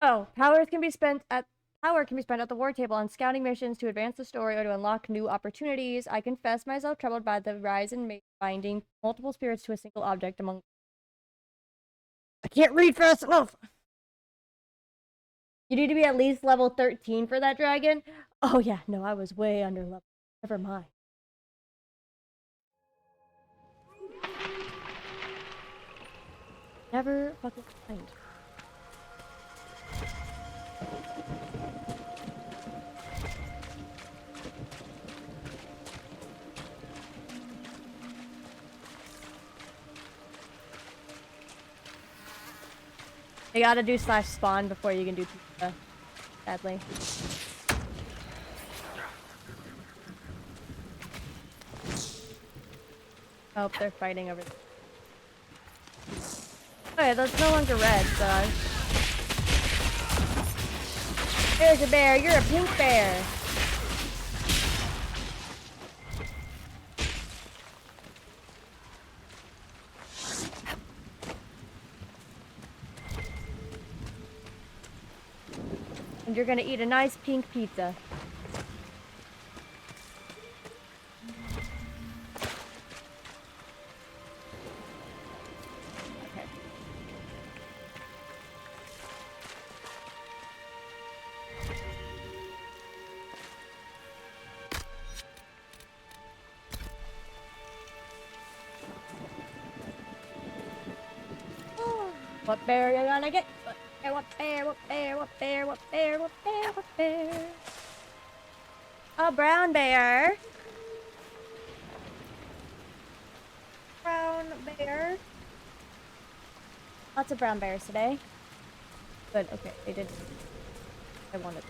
Oh, power can be spent at the war table on scouting missions to advance the story or to unlock new opportunities. I confess myself troubled by the rise in binding multiple spirits to a single object among. I can't read fast enough. You need to be at least level 13 for that dragon. Oh yeah, no, I was way under level. Never mind. Never fucking mind. You gotta do /spawn before you can do pizza, sadly. Oh, they're fighting over there. Okay, that's no longer red, so... There's a bear, you're a pink bear! And you're gonna eat a nice pink pizza. Okay. What bear are you gonna get? What bear, what bear, what bear, what bear, what bear, what bear? A brown bear. Brown bear. Lots of brown bears today. Good, okay, they did. I wanted.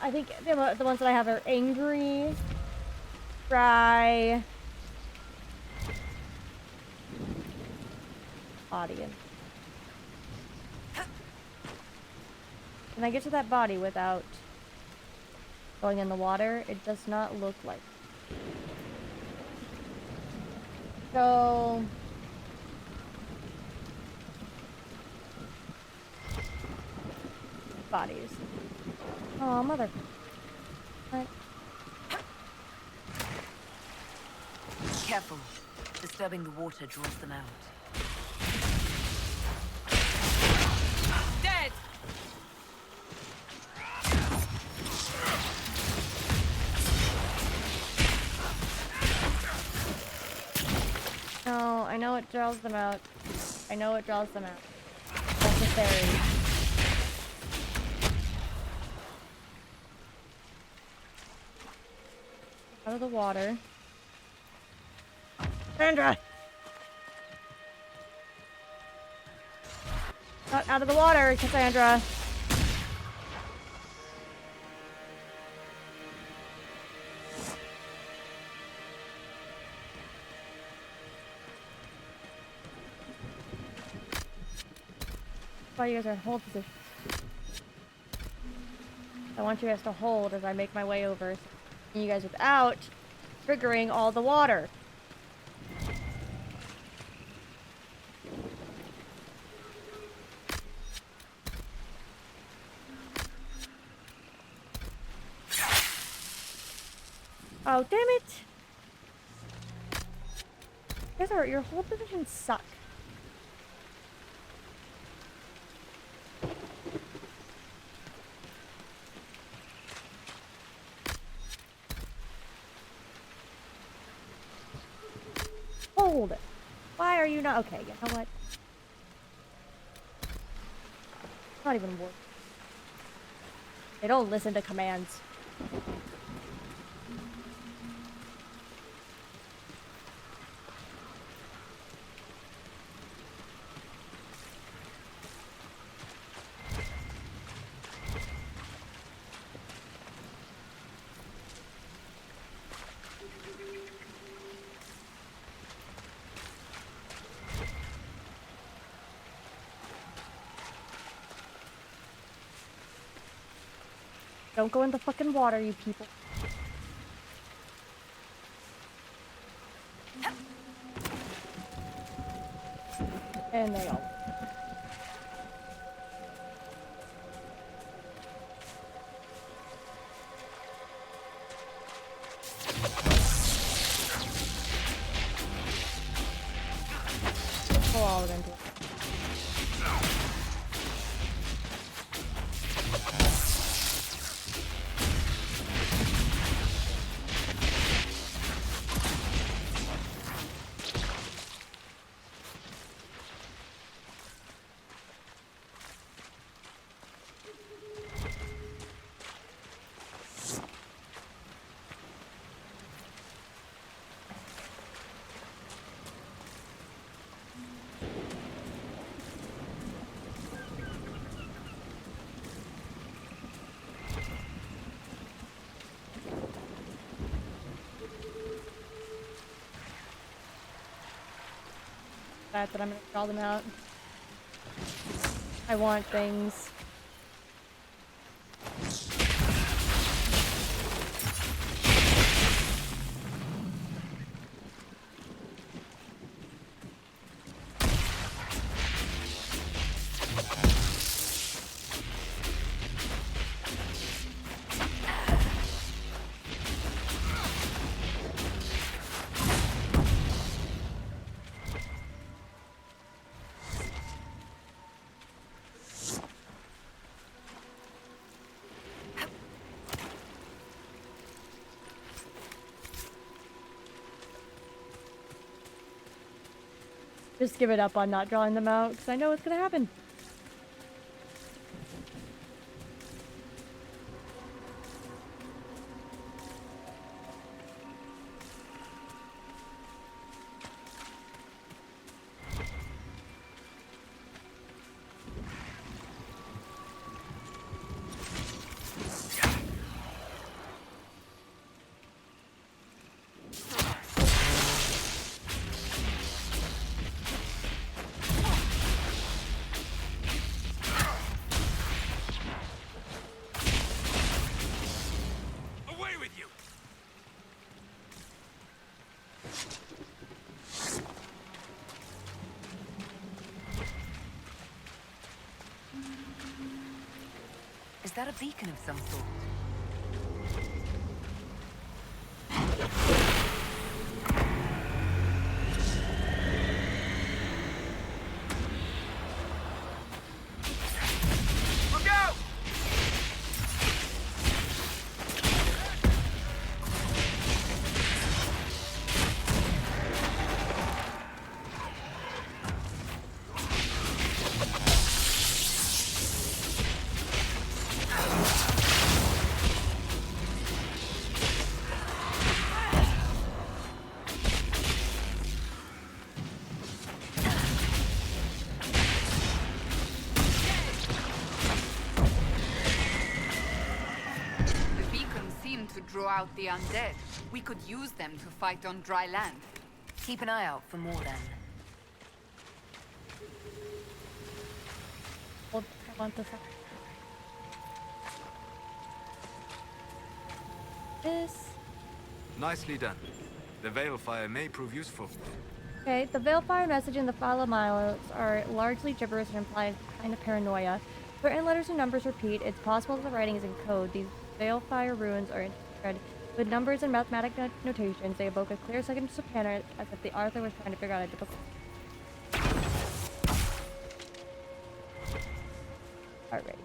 I think the ones that I have are angry, dry, audience. Can I get to that body without going in the water? It does not look like. So... bodies. Oh, mother... What? Careful. Disturbing the water draws them out. Dead! No, I know it draws them out. I know it draws them out. That's a fairy. Out of the water. Sandra! Not out of the water, Cassandra! Why you guys are in hold position. I want you guys to hold as I make my way over. You guys without triggering all the water. Oh, damn it! You guys are, your hold positions suck. Hold it. Why are you not? Okay, you know what? It's not even worth. They don't listen to commands. Don't go in the fucking water, you people. And they all. Pull all of them into it. That I'm gonna draw them out. I want things. Just give it up on not drawing them out, because I know what's gonna happen. Is that a beacon of some sort? Draw out the undead. We could use them to fight on dry land. Keep an eye out for more then. Well, I want this. This. Nicely done. The Veilfire may prove useful. Okay, the Veilfire message in the file of miles are largely gibberish and imply a kind of paranoia. Certain letters and numbers repeat. It's possible that the writing is in code. These Veilfire runes are read with numbers and mathematic notations. They evoke a clear second of panic, as if the author was trying to figure out a difficult. Alright.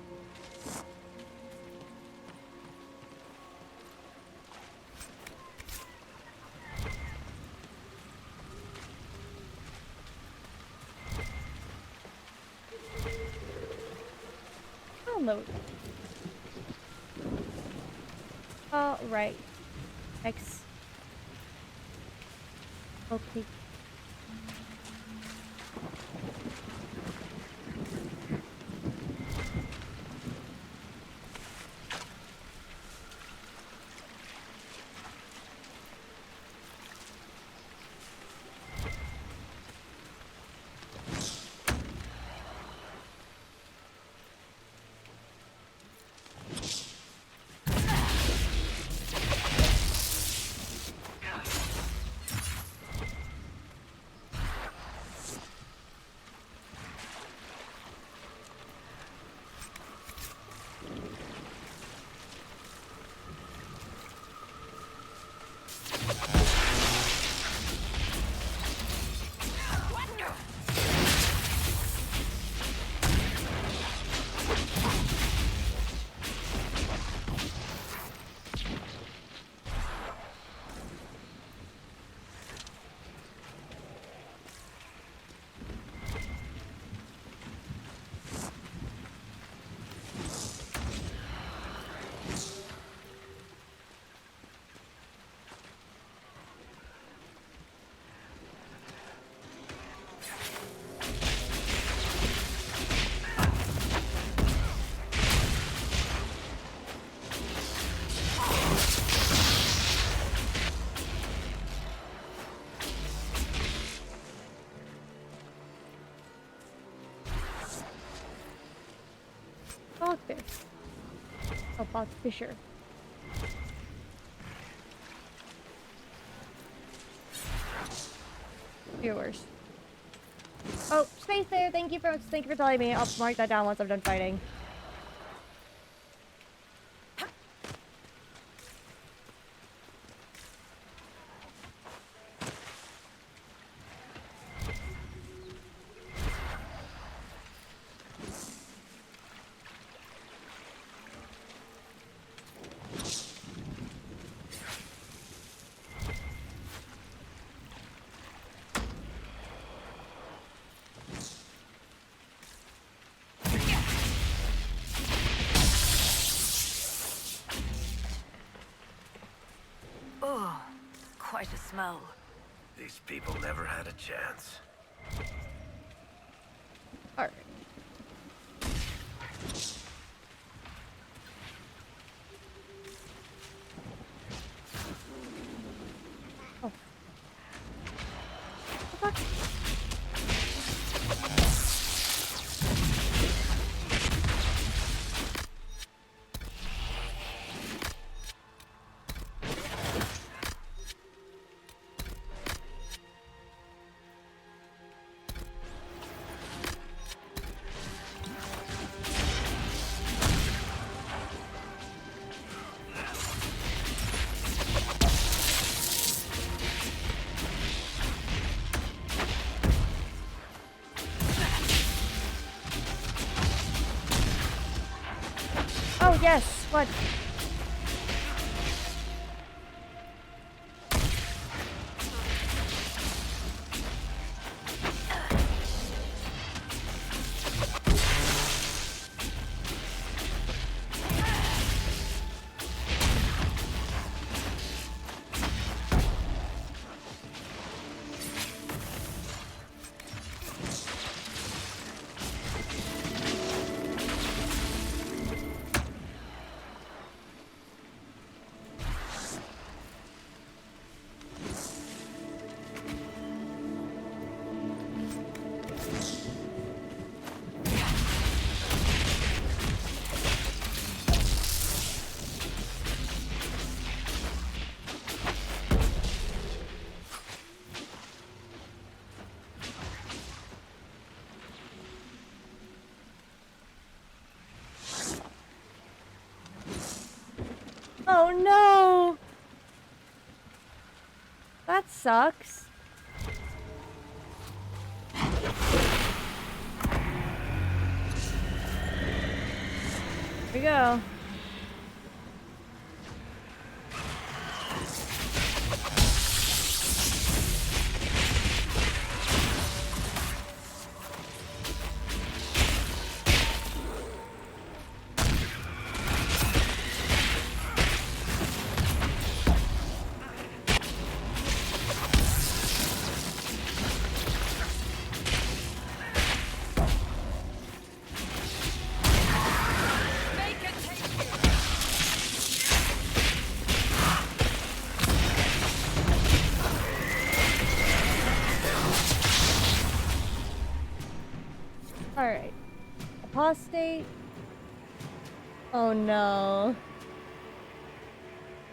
Download. Alright. X. Okay. Oh, Fox Fisher. Viewers. Oh, space there. Thank you for telling me. I'll mark that down once I'm done fighting. Oh, quite a smell. These people never had a chance. Alright. Oh. What the fuck? Oh, yes. What? Oh no! That sucks. Here we go. Alright. Apostate. Oh no.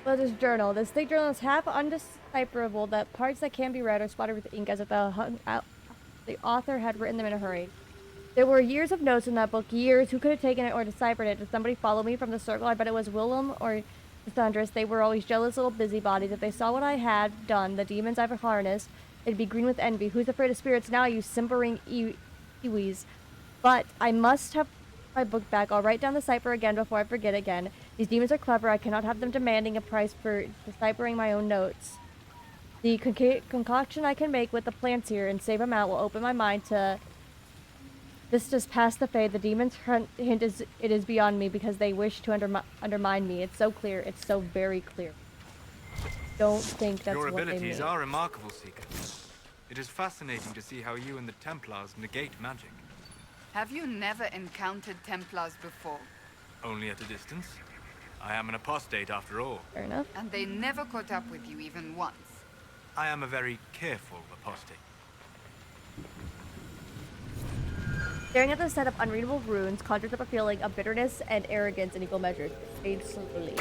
Leather's journal. This thick journal is half undecipherable. That parts that can be read are spotted with ink as if the author had written them in a hurry. There were years of notes in that book. Years. Who could have taken it or deciphered it? Did somebody follow me from the circle? I bet it was Willem or Thundress. They were always jealous little busybodies. If they saw what I had done, the demons I've harnessed, it'd be green with envy. Who's afraid of spirits now, you simpering Iwis? But I must have my book back. I'll write down the cipher again before I forget again. These demons are clever. I cannot have them demanding a price for deciphering my own notes. The concoction I can make with the plants here and save them out will open my mind to vistas past the fade. The demons hint is it is beyond me because they wish to undermine me. It's so clear. It's so very clear. Don't think that's Your what they mean. abilities are remarkable, Seeker. It is fascinating to see how you and the Templars negate magic. Have you never encountered Templars before? Only at a distance. I am an apostate after all. Fair enough. And they never caught up with you even once? I am a very careful apostate. Staring at the set of unreadable runes conjures up a feeling of bitterness and arrogance in equal measures. Fade slowly.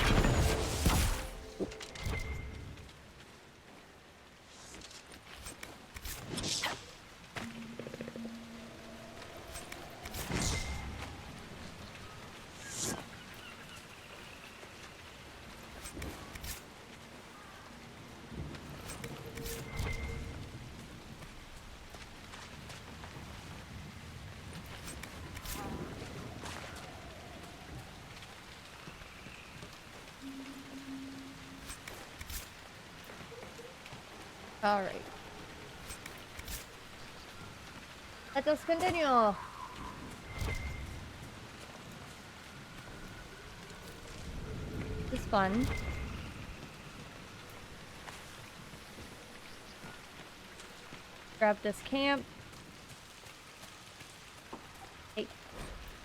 All right. Let us continue. This is fun. Grab this camp. Hey.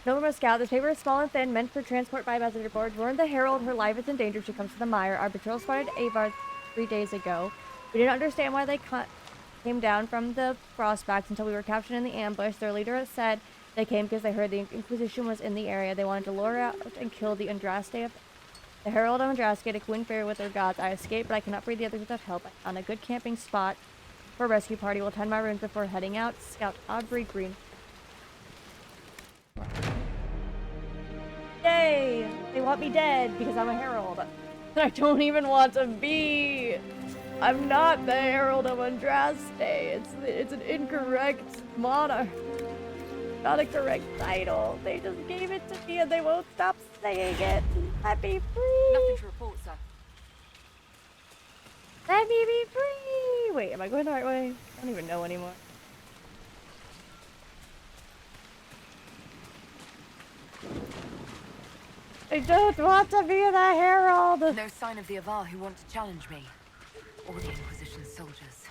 No from a scout. This paper is small and thin, meant for transport by messenger boards. Warn the Herald her life is in danger if she comes to the mire. Our patrol spotted Avar 3 days ago. We didn't understand why they came down from the frostbacks until we were captured in the ambush. Their leader said they came because they heard the Inquisition was in the area. They wanted to lure out and kill the Andraste. The Herald of Andraste to win favor with their gods. I escaped, but I cannot free the others without help. I found a good camping spot for a rescue party. We'll tend my ruins before heading out. Scout Aubrey Green. Yay! They want me dead because I'm a Herald. I don't even want to be. I'm not the Herald of Andraste. It's an incorrect monarch. Not a correct title. They just gave it to me and they won't stop saying it. Let me free. Nothing to report, sir. Let me be free. Wait, am I going the right way? I don't even know anymore. I don't want to be the Herald. No sign of the Avar who want to challenge me. Or the Inquisition soldiers.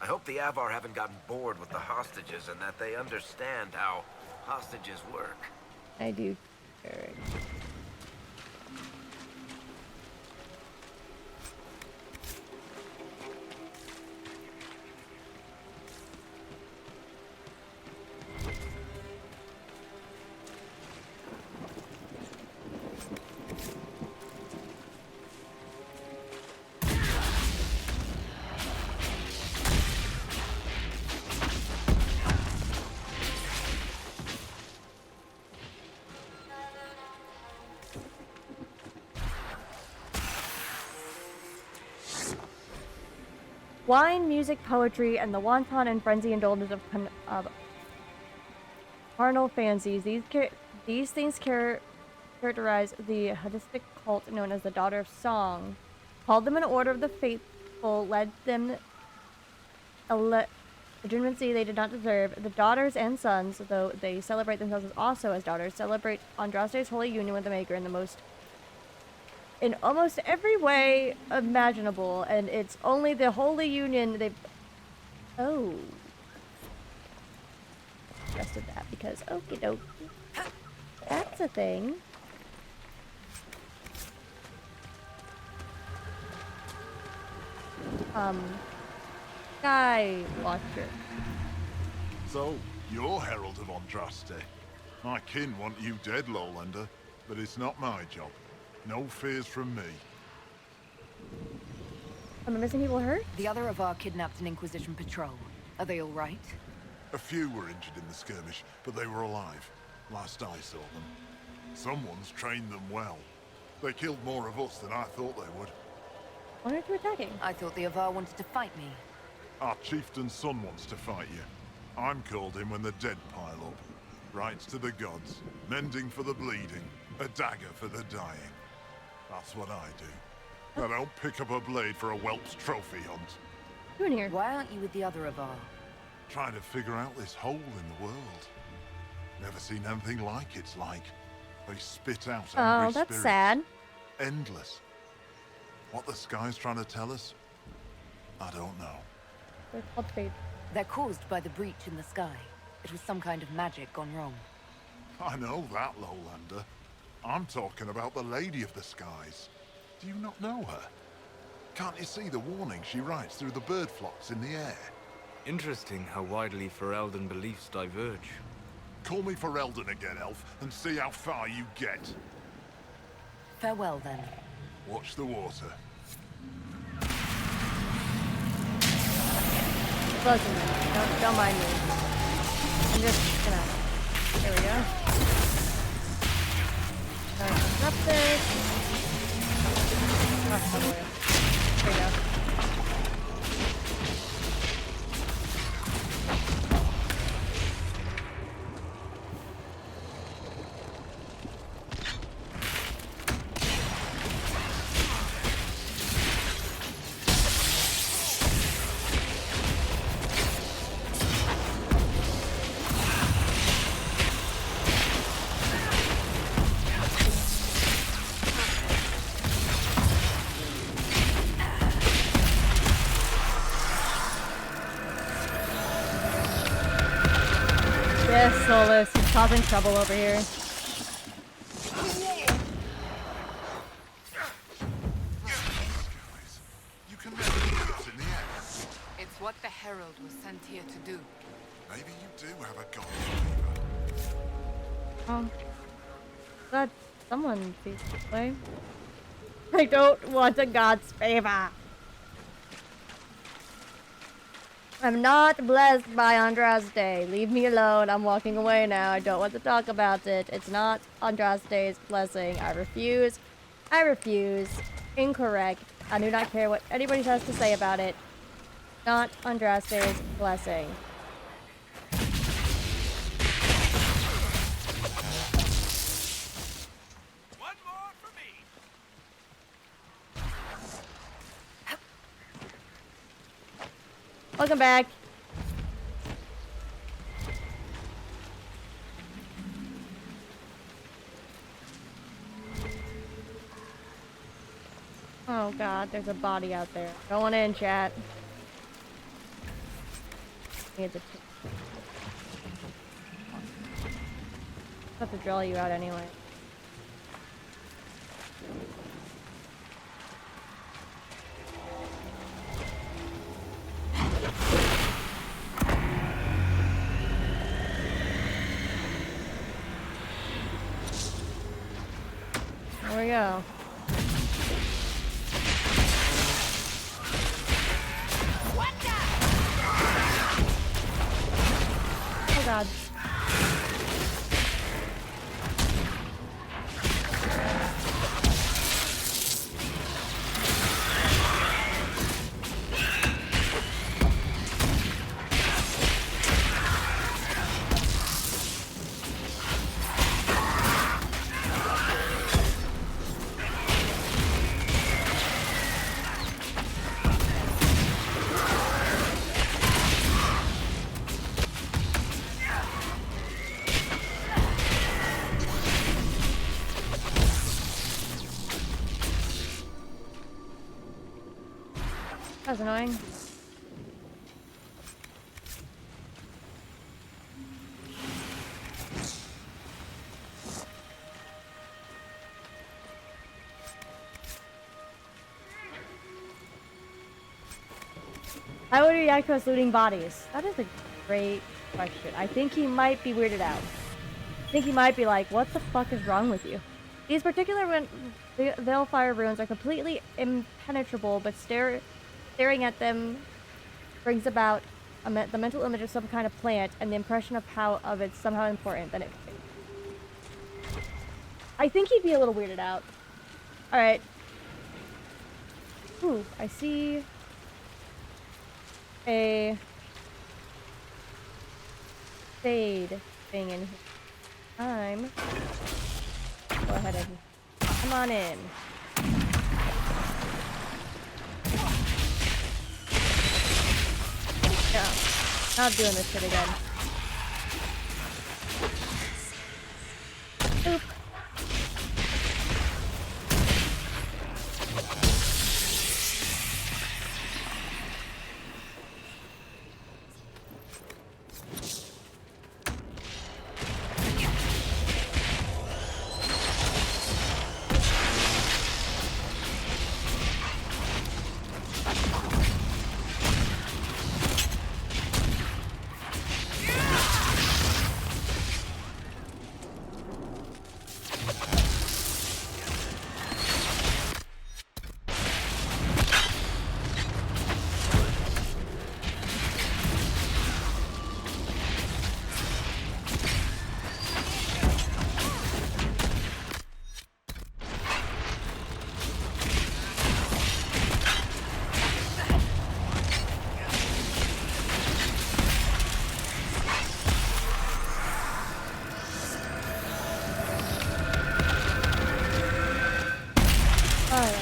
I hope the Avar haven't gotten bored with the hostages and that they understand how hostages work. I do, Eric. Wine, music, poetry, and the wanton and frenzy indulgence of carnal fancies. These things characterize the hedonistic cult known as the Daughter of Song. Called them an order of the faithful, led them legitimacy they did not deserve. The daughters and sons, though they celebrate themselves also as daughters, celebrate Andraste's holy union with the Maker in almost every way imaginable, and it's only the holy union they've... Oh. Trusted that because okie dokie. That's a thing. Sky Watcher. So, you're Herald of Andraste. My kin want you dead, Lowlander, but it's not my job. No fears from me. Am I missing people hurt? The other Avar kidnapped an Inquisition patrol. Are they all right? A few were injured in the skirmish, but they were alive. Last I saw them. Someone's trained them well. They killed more of us than I thought they would. Why aren't you attacking? I thought the Avar wanted to fight me. Our chieftain's son wants to fight you. I'm called in when the dead pile up. Rites to the gods, mending for the bleeding, a dagger for the dying. That's what I do. I don't pick up a blade for a whelp's trophy hunt. Who's here? Why aren't you with the other Avar? Trying to figure out this hole in the world. Never seen anything like it's like. They spit out angry Oh, that's spirits. sad. Endless. What the sky's trying to tell us? I don't know. They're called fate. They're caused by the breach in the sky. It was some kind of magic gone wrong. I know that, Lowlander. I'm talking about the Lady of the Skies. Do you not know her? Can't you see the warning she writes through the bird flocks in the air? Interesting how widely Ferelden beliefs diverge. Call me Ferelden again, Elf, and see how far you get. Farewell, then. Watch the water. Listen, don't mind me. I'm just gonna. There we go. Up this. Oh, there we go. Yes, Solus, he's causing trouble over here. You can never get in the air. It's what the Herald was sent here to do. Maybe you do have a god fever. Glad someone sees this way. I don't want a god's favor. I'm not blessed by Andraste. Leave me alone. I'm walking away now. I don't want to talk about it. It's not Andraste's blessing. I refuse. I refuse. Incorrect. I do not care what anybody has to say about it. Not Andraste's blessing. Welcome back. Oh god, there's a body out there. Going in, chat. Need to have to draw you out anyway. There we go. Oh god. That was annoying. How would he react to us looting bodies? That is a great question. I think he might be weirded out. I think he might be like, what the fuck is wrong with you? These particular Veilfire runes are completely impenetrable, but staring at them brings about the mental image of some kind of plant and the impression of it's somehow important. Then I think he'd be a little weirded out. All right. Ooh, I see a fade thing in here. Go ahead and come on in. No, not doing this shit again. Oop. Alright.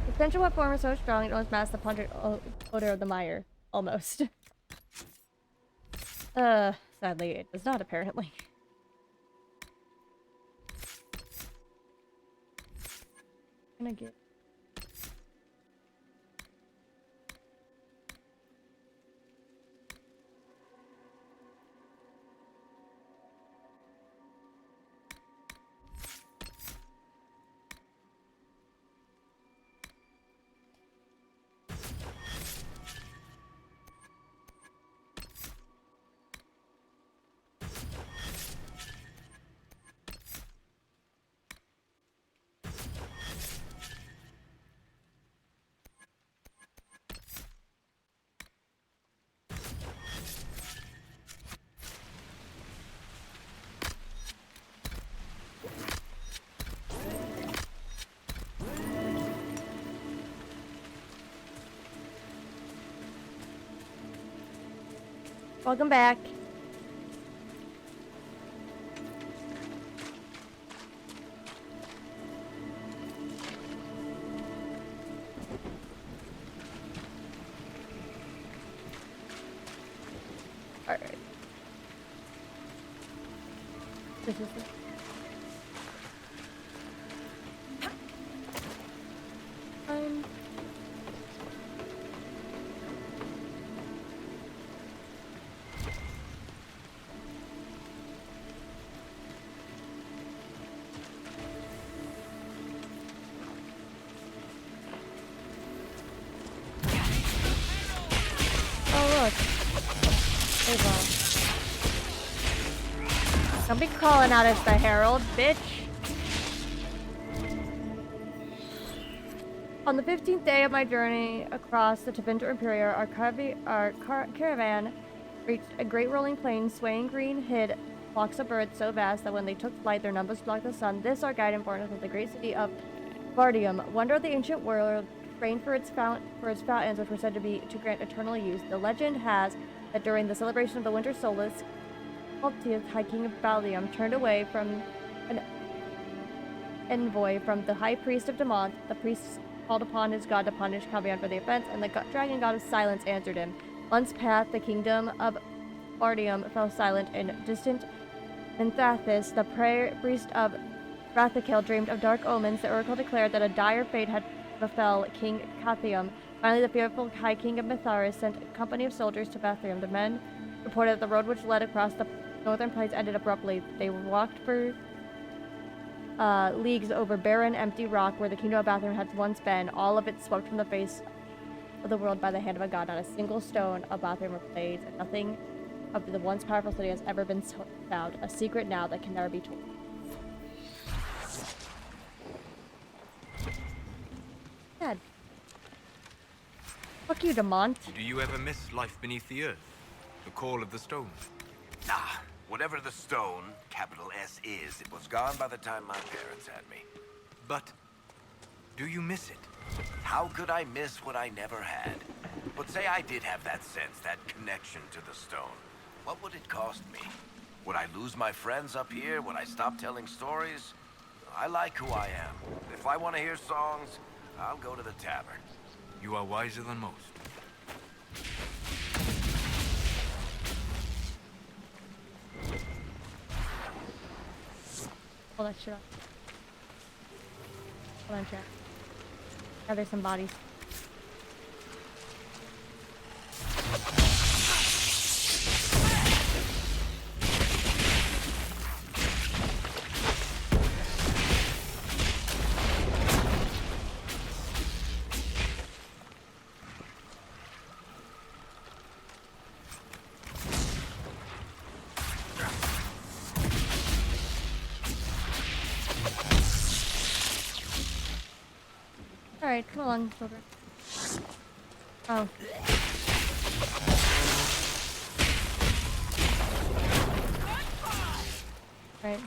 The stench of what form is so strong it almost masks the pungent odor of the mire. Almost. Sadly, it does not, apparently. Gonna get... Welcome back. Alright. This is the... Don't be calling out as the Herald, bitch. On the 15th day of my journey across the Tevinter Imperial, our caravan reached a great rolling plain, swaying green hid flocks of birds so vast that when they took flight, their numbers blocked the sun. This our guide informed us of the great city of Bardium, wonder of the ancient world, famed for its fountains, which were said to grant eternal youth. The legend has that during the celebration of the winter solstice, Altius, High King of Baldium, turned away from an envoy from the High Priest of Demont. The priest called upon his god to punish Kavion for the offense, and the dragon god of silence answered him. Months passed, the kingdom of Bardium fell silent. In distant Menthathis, the priest of Rathakel dreamed of dark omens. The oracle declared that a dire fate had befell King Cathium. Finally, the fearful High King of Mitharis sent a company of soldiers to Bathrium. The men reported that the road which led across the northern plains ended abruptly. They walked for leagues over barren, empty rock where the kingdom of Bathrium had once been, all of it swept from the face of the world by the hand of a god. Not a single stone of Bathrium remains, and nothing of the once powerful city has ever been found. A secret now that can never be told. Dad. Fuck you, Demont. Do you ever miss life beneath the earth? The call of the stone? Nah, whatever the stone, capital S, is, it was gone by the time my parents had me. But do you miss it? How could I miss what I never had? But say I did have that sense, that connection to the stone. What would it cost me? Would I lose my friends up here? Would I stop telling stories? I like who I am. If I want to hear songs, I'll go to the tavern. You are wiser than most. Pull that shit up. Hold on, chat. Yeah, there's some bodies. Alright, come along, children. Oh. Right.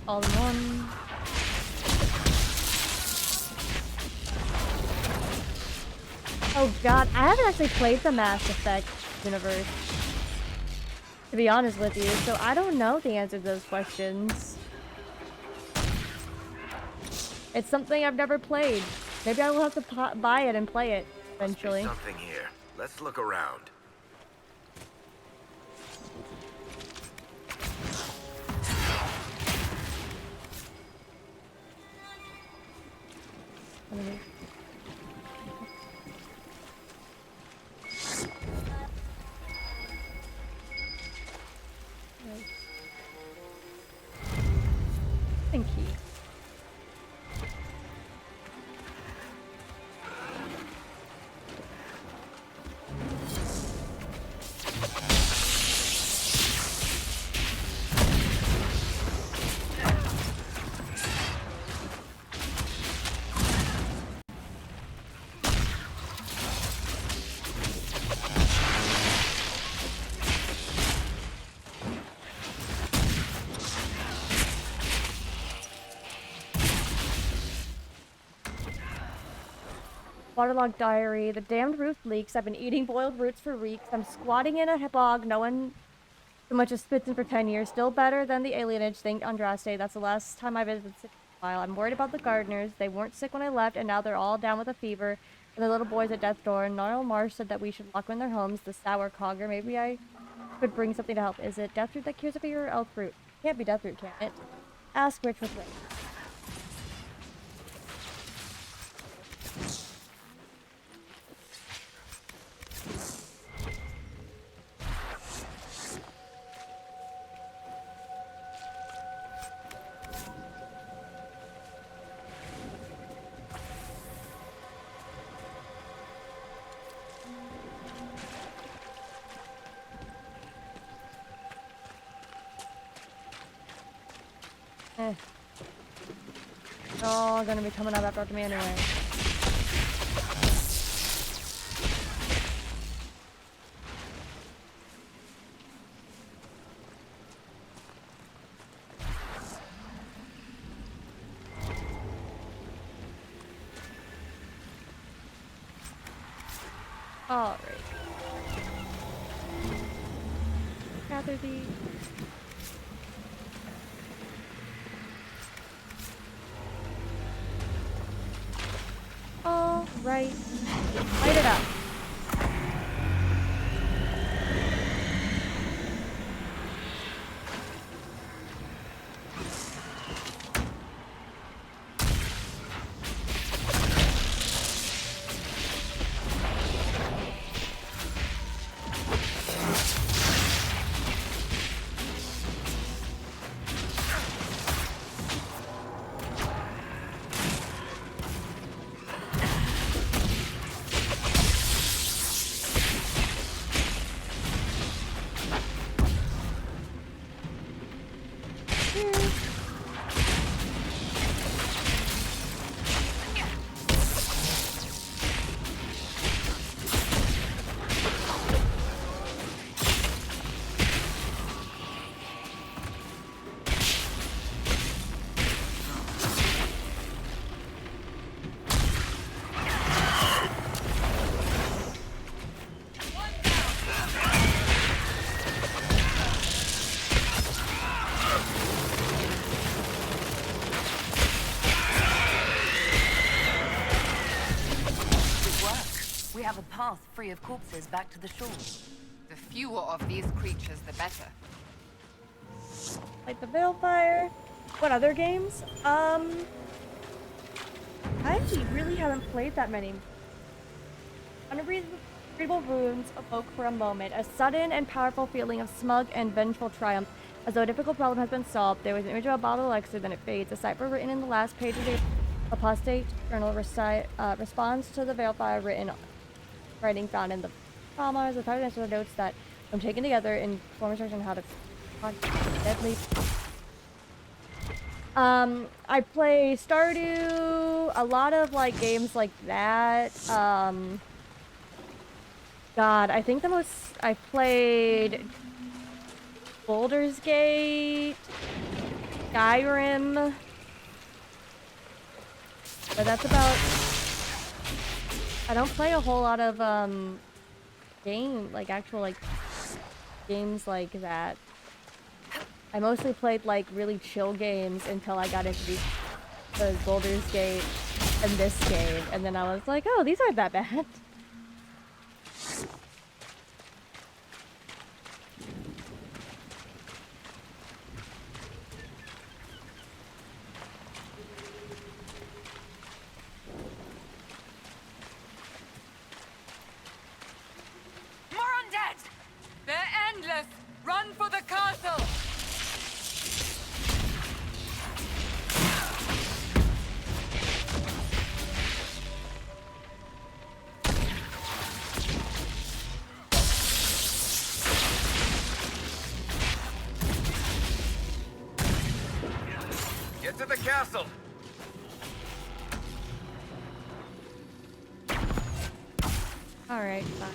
all in one. Oh god, I haven't actually played the Mass Effect universe, to be honest with you, so I don't know the answer to those questions. It's something I've never played. Maybe I will have to buy it and play it eventually. Must be something here. Let's look around. Thank you. Waterlogged diary. The damned roof leaks. I've been eating boiled roots for weeks. I'm squatting in a bog. No one so much as spits in for 10 years. Still better than the alienage thing Andraste. That's the last time I visited sick in a while. I'm worried about the gardeners. They weren't sick when I left, and now they're all down with a fever. And the little boys at death's door. Gnarl Marsh said that we should lock them in their homes. The sour cogger. Maybe I could bring something to help. Is it deathroot that cures a fever or elf fruit? Can't be deathroot, can it? Ask Rich with Rich. It's all gonna be coming up after me anyway. Alright. Gather these. All right. Light it up. Have a path free of corpses back to the shore. The fewer of these creatures, the better. Like the Veilfire. What other games? I actually really haven't played that many. Unreadable runes evoke for a moment a sudden and powerful feeling of smug and vengeful triumph. As though a difficult problem has been solved, there was an image of a bottle of elixir, then it fades. A cipher written in the last page of the apostate journal responds to the Veilfire writing found in the commas. The title answer notes that when taken together in form instruction how to deadly. I play Stardew, a lot of like games like that. God, I think the most I played Baldur's Gate. Skyrim. But that's about... I don't play a whole lot of, games like that. I mostly played, like, really chill games until I got into the Baldur's Gate and this game. And then I was like, oh, these aren't that bad. Run for the castle! Get to the castle! Alright, fine.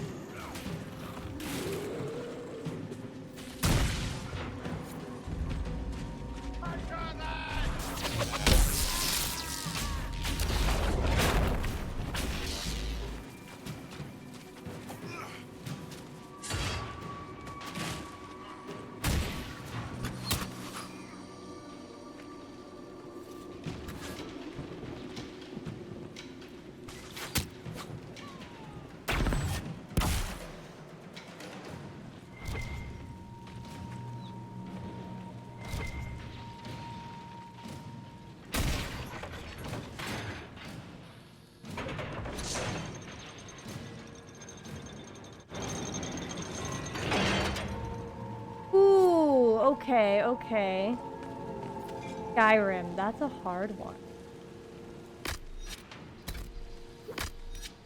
Okay. Skyrim, that's a hard one.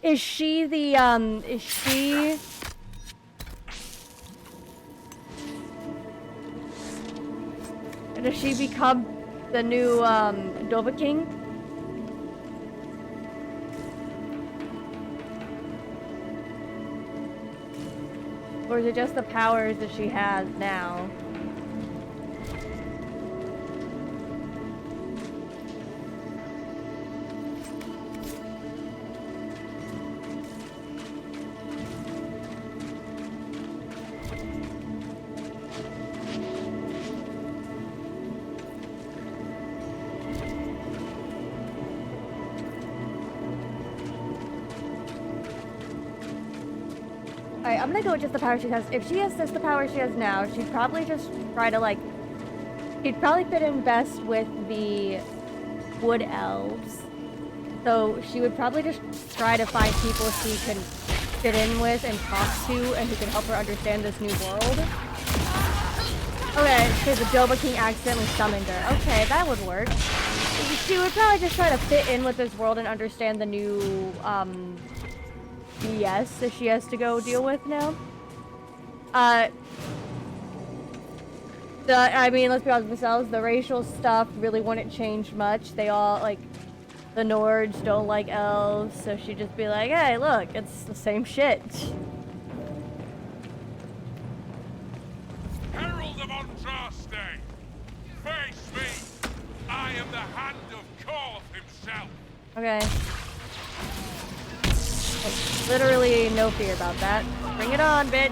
Is she the, does she become the new, Dovahkiin? Or is it just the powers that she has now? Alright, I'm gonna go with just the power she has. If she has just the power she has now, she'd probably just try to, like... She'd probably fit in best with the wood elves. So she would probably just try to find people she can fit in with and talk to and who can help her understand this new world. Okay, because the Dovahkiin accidentally summoned her. Okay, that would work. She would probably just try to fit in with this world and understand the new, BS that she has to go deal with now. I mean, let's be honest with ourselves, the racial stuff really wouldn't change much. They all, like, the Nords don't like elves, so she'd just be like, hey, look, it's the same shit. Herald of Andraste! Face me! I am the Hand of Korth himself! Okay. Like, literally no fear about that. Bring it on, bitch!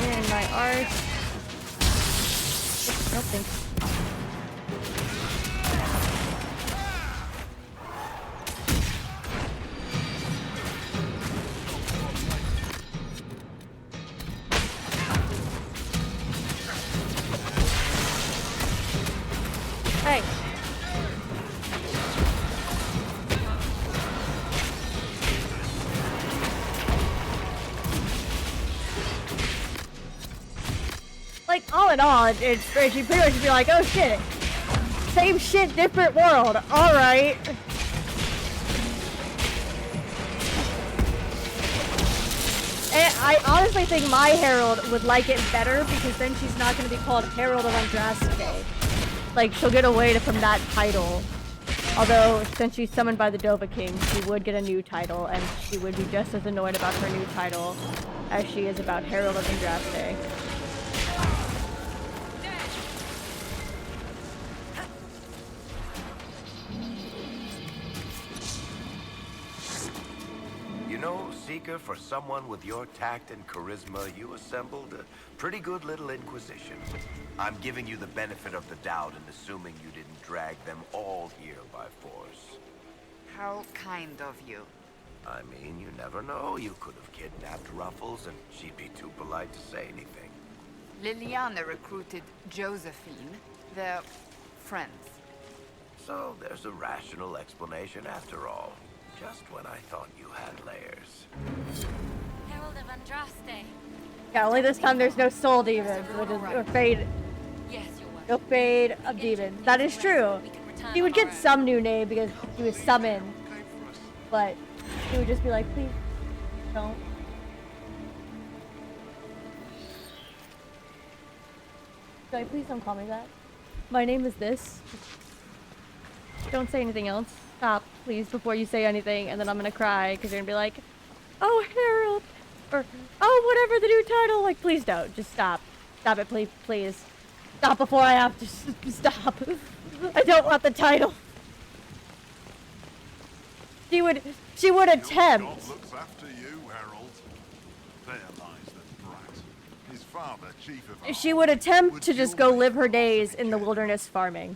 In my arse. No thanks. Hey. Like, all in all, it's great. She pretty much be like, oh shit. Same shit, different world. Alright. And I honestly think my Herald would like it better because then she's not going to be called Herald of Andraste. Like, she'll get away from that title. Although, since she's summoned by the Dova King, she would get a new title, and she would be just as annoyed about her new title as she is about Herald of Andraste. You know, Seeker, for someone with your tact and charisma, you assembled a pretty good little inquisition. I'm giving you the benefit of the doubt and assuming you didn't drag them all here by force. How kind of you. I mean, you never know. You could have kidnapped Ruffles and she'd be too polite to say anything. Liliana recruited Josephine. They're friends. So there's a rational explanation after all. Just when I thought you had layers. Herald of Andraste. Yeah, only this time there's no soul demons, which is or fade. Yes, your worship. No fade of demons. That is true. He would get some new name because he was summoned, but he would just be like, please, don't. Sorry, please don't call me that. My name is this. Don't say anything else. Stop, please, before you say anything, and then I'm gonna cry, because you're gonna be like, oh, Herald, or, oh, whatever the new title, like, please don't, just stop. Stop it, please, please. Stop before I have to, stop. I don't want the title. She would attempt. Looks after you, Herald. There lies the brat. His father, chief of She would attempt to just go live her days in the wilderness farming.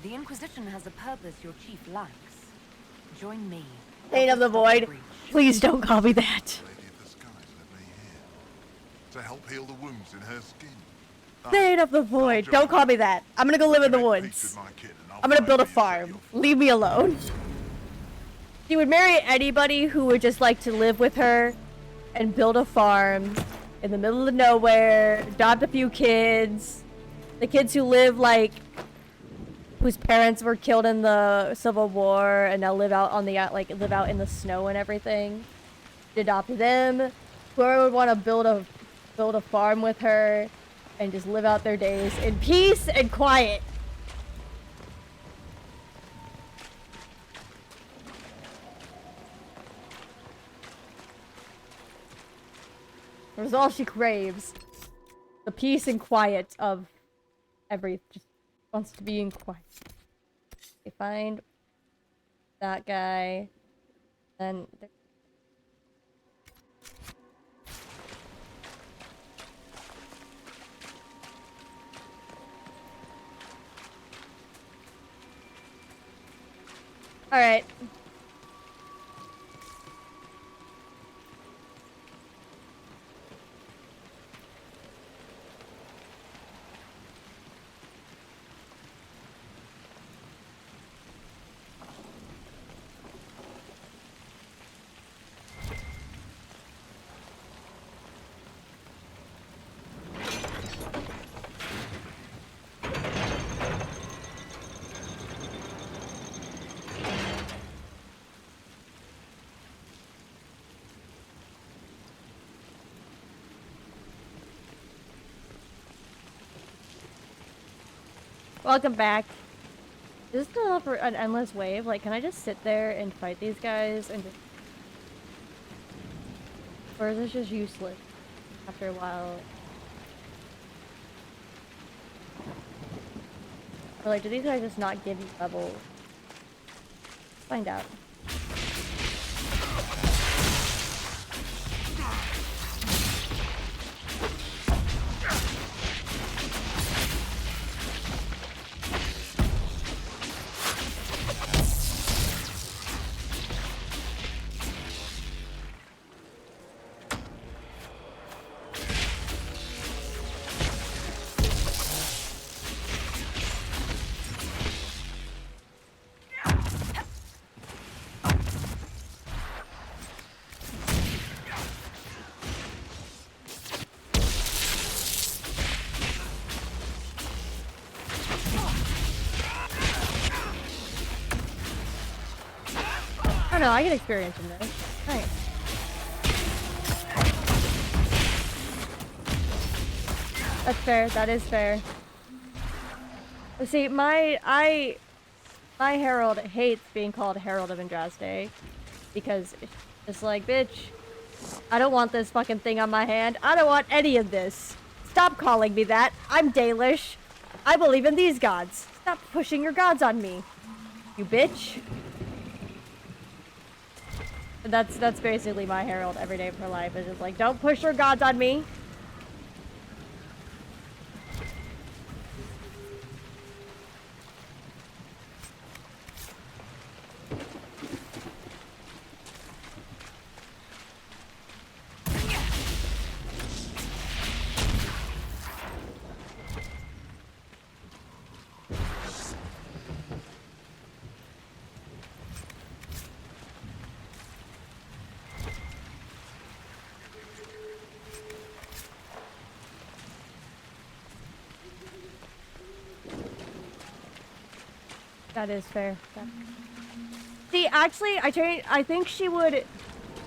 The Inquisition has a purpose your chief lacks. Join me. Fate of the Void. Please don't call me that. Lady of the Skies led me here to help heal the wounds in her skin. Fate of the Void. Don't call me that. I'm gonna go live in the woods. I'm gonna build a farm. Leave me alone. She would marry anybody who would just like to live with her and build a farm in the middle of nowhere, adopt a few kids. The kids who live like whose parents were killed in the Civil War and now live out on the live out in the snow and everything. Adopt them. Whoever would want to build a farm with her and just live out their days in peace and quiet. That's all she craves. The peace and quiet of just wants to be in quiet. Okay, find that guy. Then all right. Welcome back. Is this not for an endless wave? Like, can I just sit there and fight these guys and just... Or is this just useless after a while? Or like, do these guys just not give you levels? Let's find out. I don't know, I get experience in this. Nice. That's fair, that is fair. Let's see, My Herald hates being called Herald of Andraste because it's just like, bitch, I don't want this fucking thing on my hand. I don't want any of this. Stop calling me that. I'm Dalish. I believe in these gods. Stop pushing your gods on me, you bitch. That's basically my Herald every day of her life. It's just like, don't push your gods on me. That is fair. See, actually, I think she would...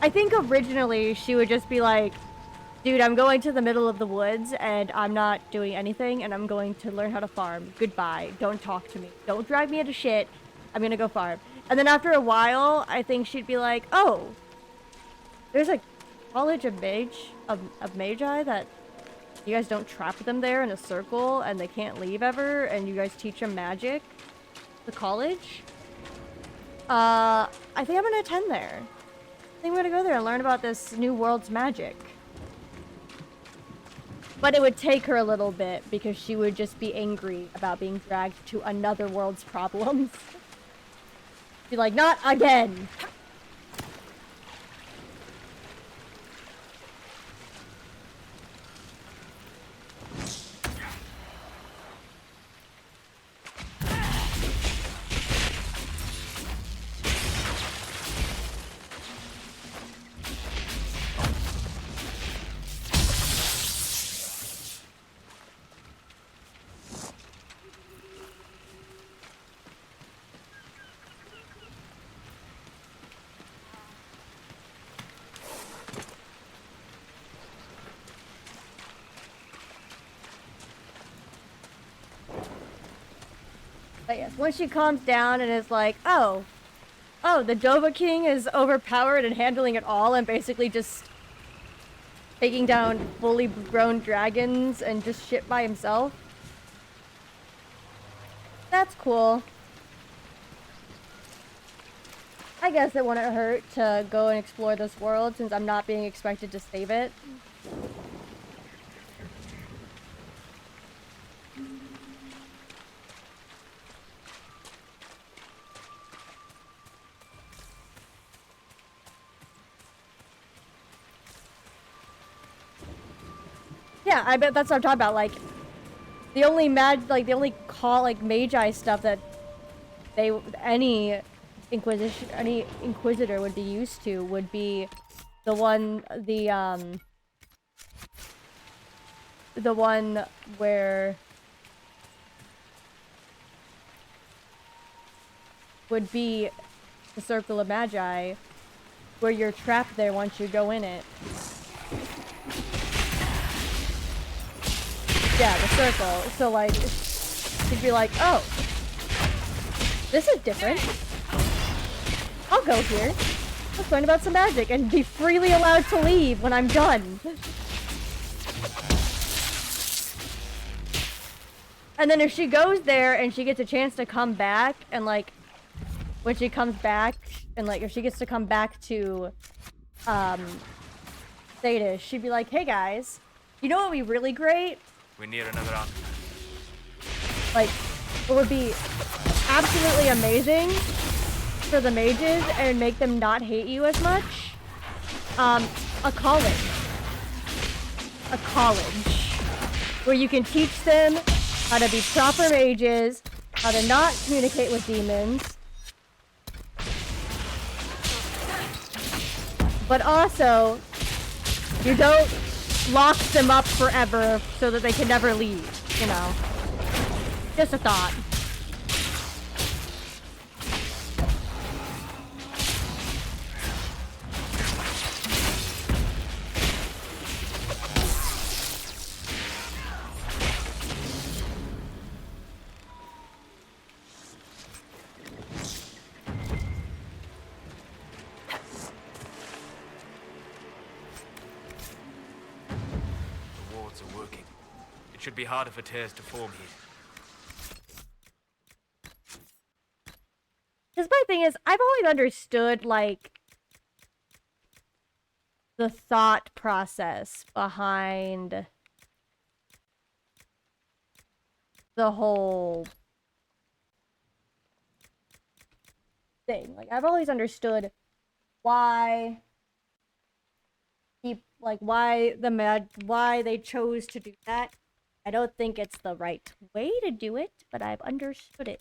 I think originally she would just be like, dude, I'm going to the middle of the woods and I'm not doing anything and I'm going to learn how to farm. Goodbye. Don't talk to me. Don't drag me into shit. I'm gonna go farm. And then after a while, I think she'd be like, oh, there's a college of magi that you guys don't trap them there in a circle and they can't leave ever and you guys teach them magic. The college? I think I'm gonna attend there. I think I'm gonna go there and learn about this new world's magic. But it would take her a little bit because she would just be angry about being dragged to another world's problems. Be like, not again! But yes, once she calms down and is like, oh, the Dova King is overpowered and handling it all and basically just taking down fully grown dragons and just shit by himself. That's cool. I guess it wouldn't hurt to go and explore this world since I'm not being expected to save it. Yeah, I bet that's what I'm talking about. Like, the only magi stuff that any inquisitor would be used to would be the one where would be the Circle of Magi, where you're trapped there once you go in it. Yeah, the circle. So, like, she'd be like, oh, this is different. I'll go here. Let's learn about some magic and be freely allowed to leave when I'm done. And then if she goes there and she gets a chance to come back and, like, when she comes back and, like, if she gets to come back to, Theta, she'd be like, hey guys, you know what would be really great? We need another artifact. Like, it would be absolutely amazing for the mages and make them not hate you as much. A college. A college. Where you can teach them how to be proper mages, how to not communicate with demons. But also, you don't lock them up forever so that they can never leave, you know. Just a thought. It should be harder for tears to form here. Because my thing is, I've always understood, like, the thought process behind the whole thing. Like, I've always understood why why they chose to do that. I don't think it's the right way to do it, but I've understood it.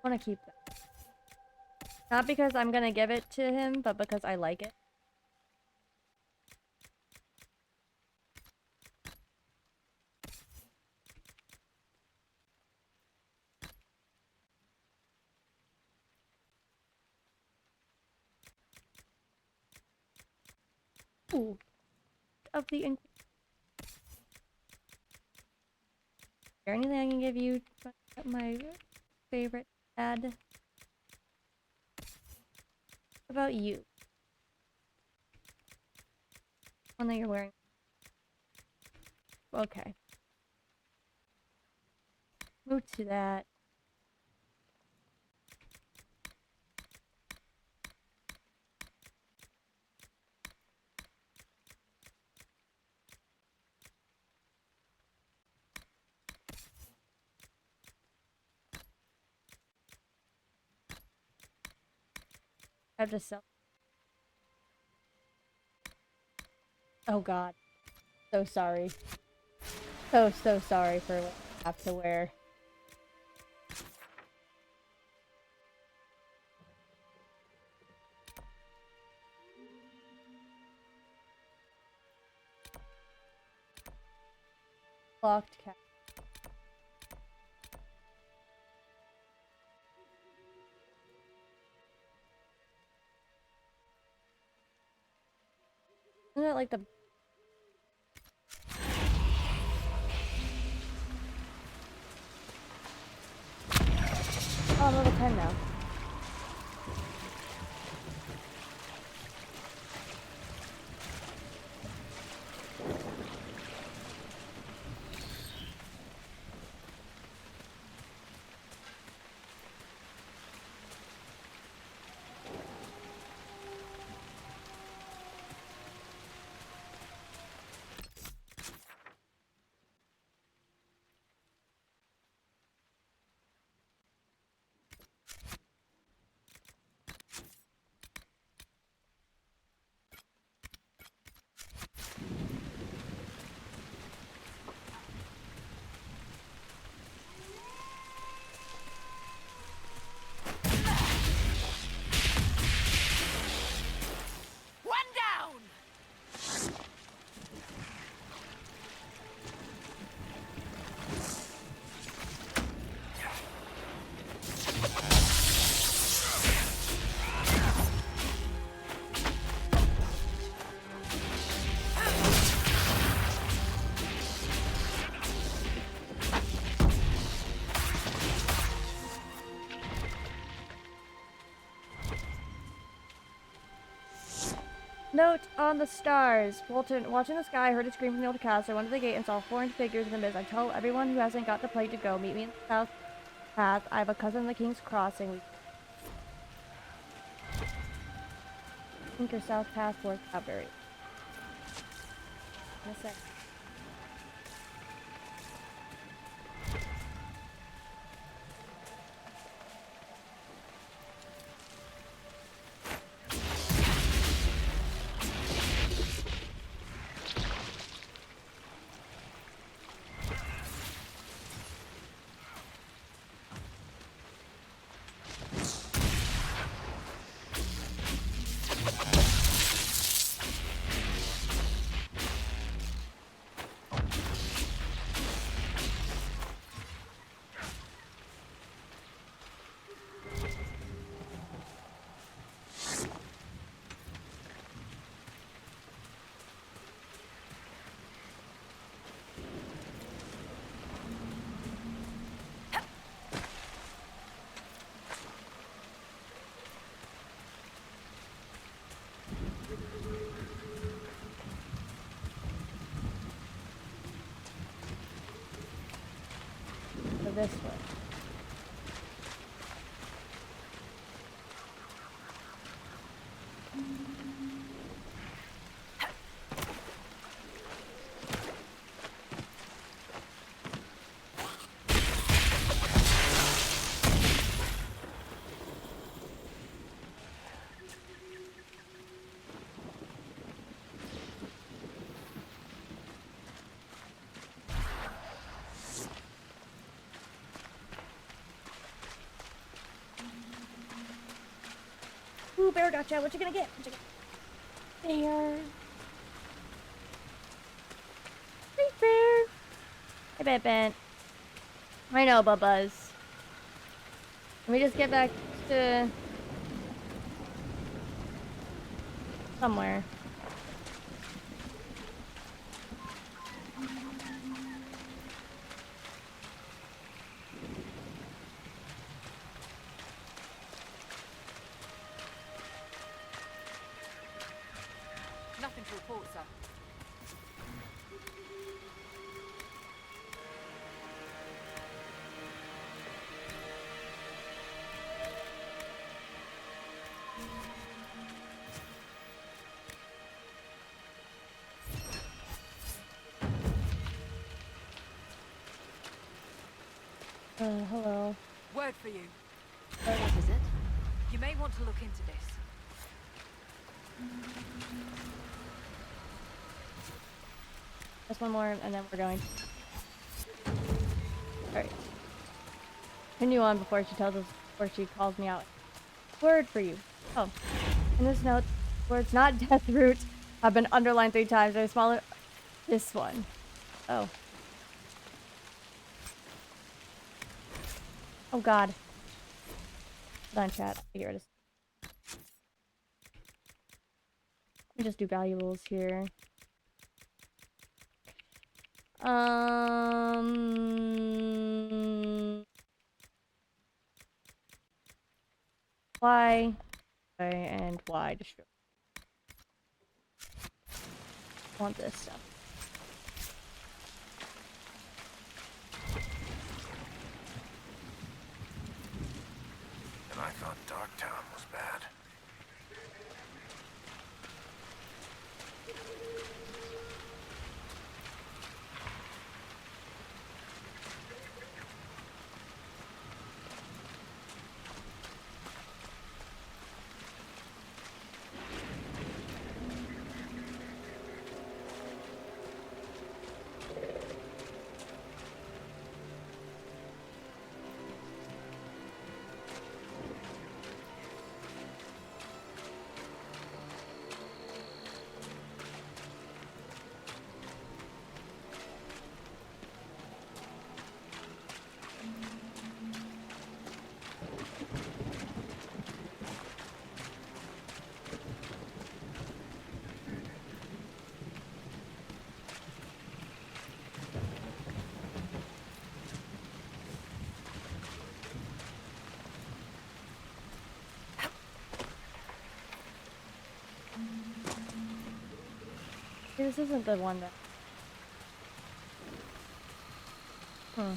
I want to keep that. Not because I'm gonna give it to him, but because I like it. Ooh. Of the is there anything I can give you? My favorite ad about you. One that you're wearing. Okay. Move to that. I have to sell. Oh god. So sorry. So sorry for what I have to wear. Locked cat. Isn't it like the... Oh, I'm level 10 now. Note on the stars. Walton, watching the sky, heard a scream from the old castle. I went to the gate and saw 4 figures in the mist. I tell everyone who hasn't got the plague to go. Meet me in the south path. I have a cousin in the King's Crossing. I think your south path works out very. In a sec. this way? Ooh, bear gotcha. What you gonna get? What you get? Bear. Hey, bear. Hey, Ben. I know, Bubba's. Let me just get back to somewhere. Nothing to report, sir. Hello. Word for you. What is it? You may want to look into this. Just one more, and then we're going. Alright. Continue on before she tells us, before she calls me out. Word for you. Oh. In this note, words not death root have been underlined 3 times. They're smaller. This one. Oh. Oh god. Hold on, chat. Here it is. Let me just do valuables here. Y and Y destroy. Want this stuff. And I thought Darktown was bad. This isn't the one that... Oh.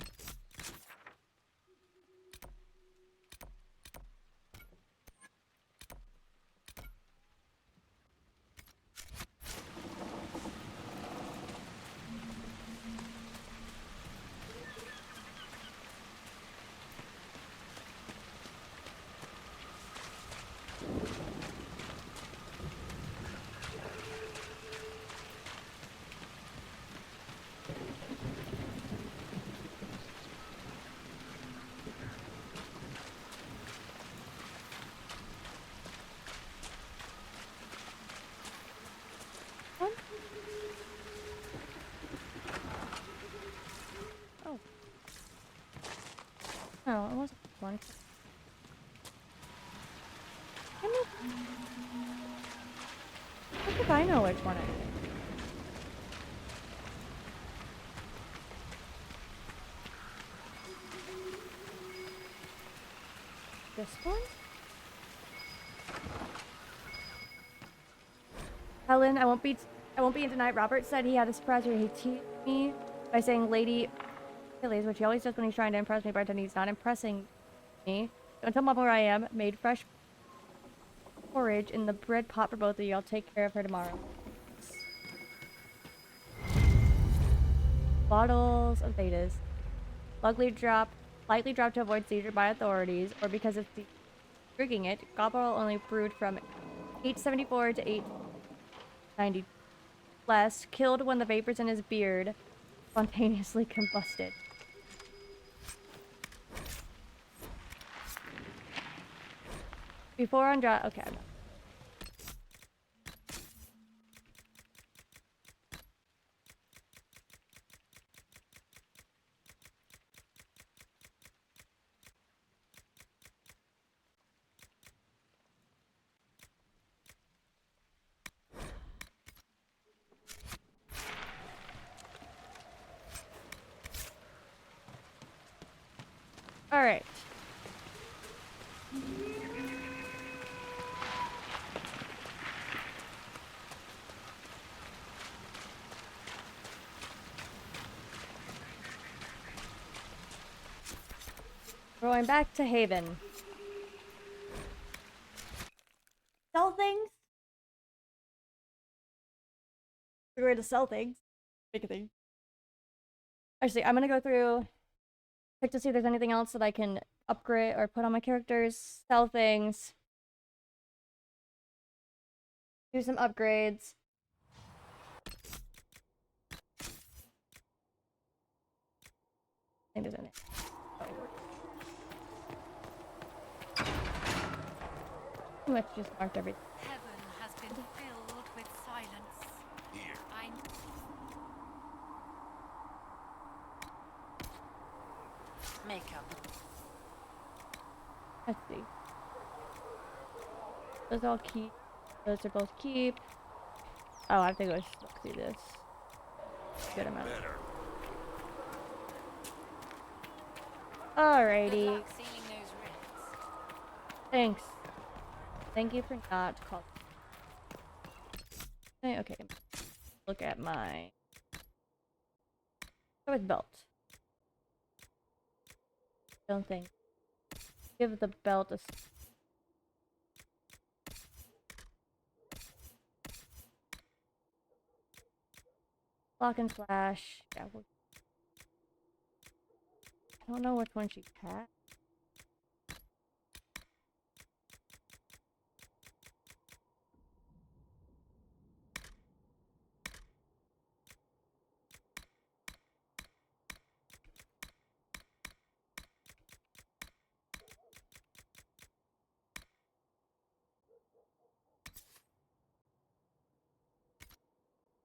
No, it wasn't this one. How could I know which one it is? This one? Helen, I won't be in tonight. Robert said he had a surprise where he teased me by saying Lady Achilles, which he always does when he's trying to impress me, but he's not impressing me. Don't tell Mom where I am. Made fresh porridge in the bread pot for both of you. I'll take care of her tomorrow. Bottles of betas. Lightly drop to avoid seizure by authorities, or because it's drinking it. Gobble only brewed from 874 to 890. Less, killed when the vapors in his beard spontaneously combusted. Before on dry. Okay. All right. Going back to Haven. Sell things? We're going to sell things. Make a thing. Actually, I'm gonna go through, check to see if there's anything else that I can upgrade or put on my characters, sell things, do some upgrades. I think there's anything. Pretty much just marked everything. Heaven has been filled with silence. Here. Makeup. Let's see. Those all keep. Those are both keep. Oh, I think I should look through this. Good amount. Better. Alrighty. Good luck sealing those rings. Thanks. Thank you for not calling. Okay. Look at my. Start with belt. Don't think. Give the belt a. Block and slash. Yeah. I don't know which one she had.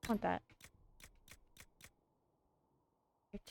Want that. Right.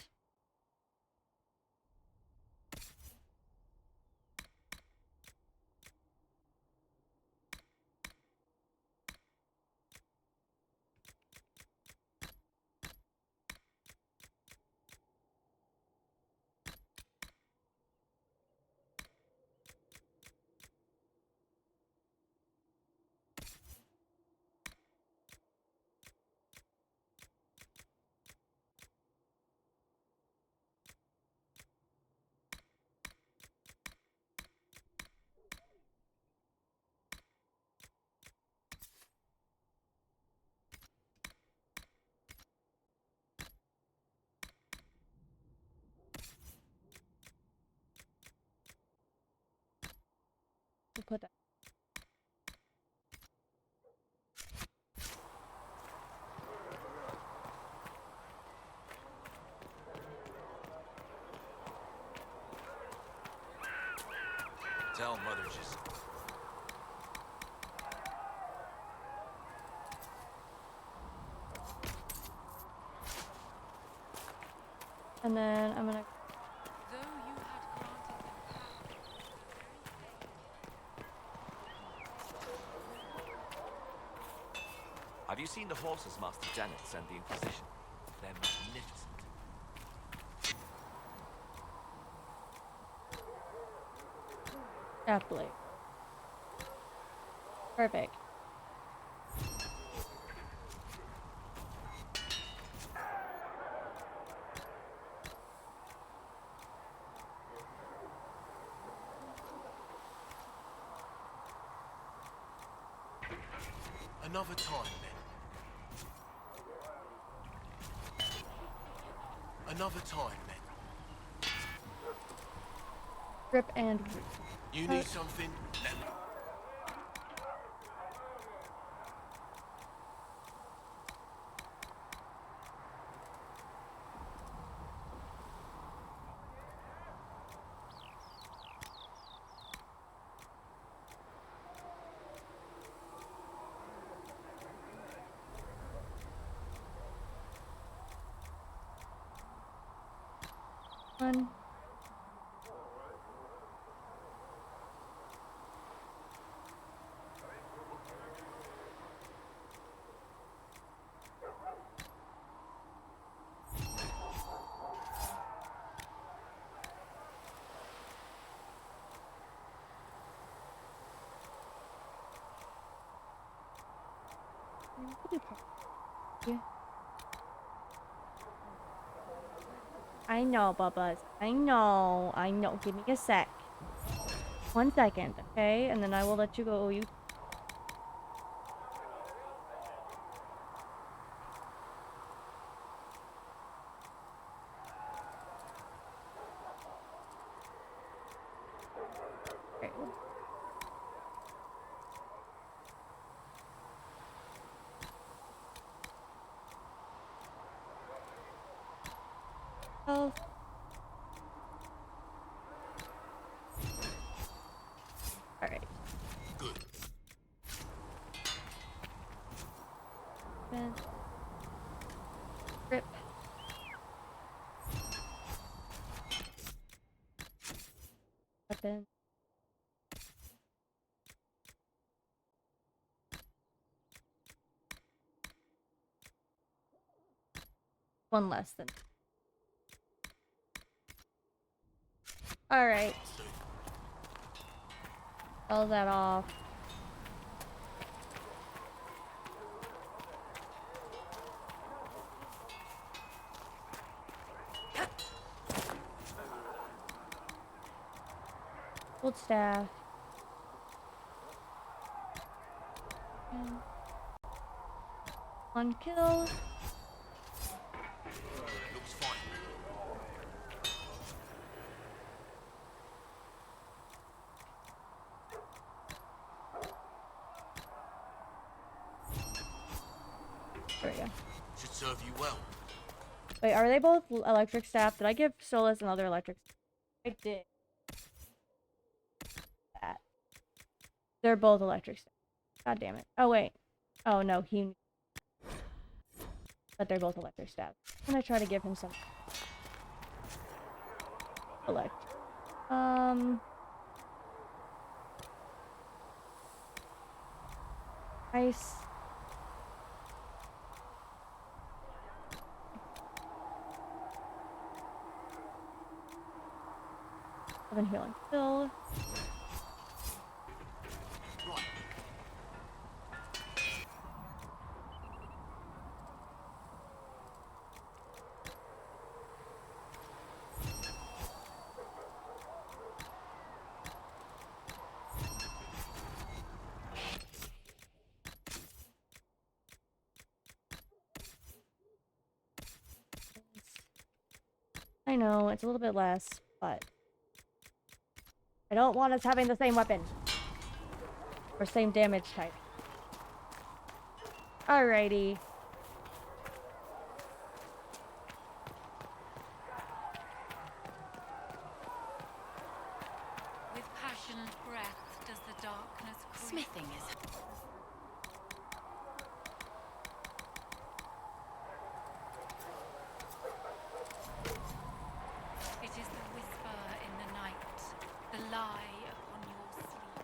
We'll put that. Tell Mother just... And then I'm gonna. Though you had granted them power. Have you seen the horses Master Janet sent the Inquisition? They're magnificent. Aptly. Perfect. Another time, then. Another time, then. Rip and You need something? Let me. one. I know, Bubba's. I know. I know. Give me a sec. 1 second, okay? And then I will let you go. You. Okay. Oh. All right. Good. Then rip. Weapon. One less than. All right. All that off. Old staff. And 1 kill. Looks fine. There we go. Should serve you well. Wait, are they both electric staff? Did I give Solus another electric staff? I did. That. They're both electric staff. God damn it. Oh, wait. Oh, no, he... But they're both electric staff. I'm gonna try to give him some... Electric. Ice. I've been healing still. Right. I know, it's a little bit less, but... I don't want us having the same weapon. Or same damage type. Alrighty. With passionate breath does the darkness creep. Smithing is. It is the whisper in the night, the lie upon your sleep.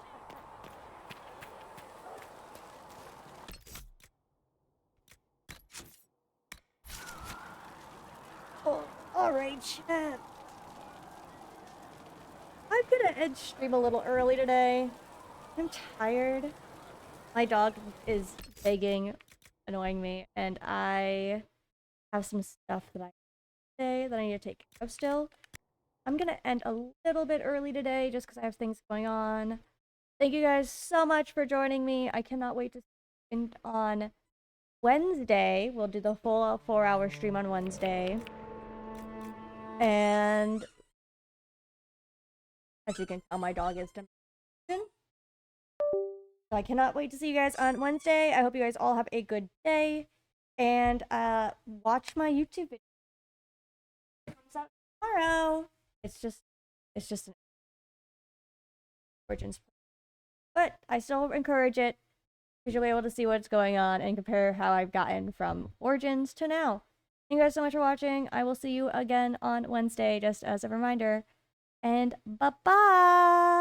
Oh, alright, chat. I'm gonna end stream a little early today. I'm tired. My dog is begging, annoying me, and I have some stuff that I say that I need to take care of still. I'm gonna end a little bit early today just because I have things going on. Thank you guys so much for joining me. I cannot wait to see And on Wednesday, we'll do the full 4-hour stream on Wednesday. And as you can tell, my dog is demanding. So I cannot wait to see you guys on Wednesday. I hope you guys all have a good day. And watch my YouTube video. It comes out tomorrow. It's just an Origins. But I still encourage it because you'll be able to see what's going on and compare how I've gotten from Origins to now. Thank you guys so much for watching. I will see you again on Wednesday, just as a reminder. And bye-bye!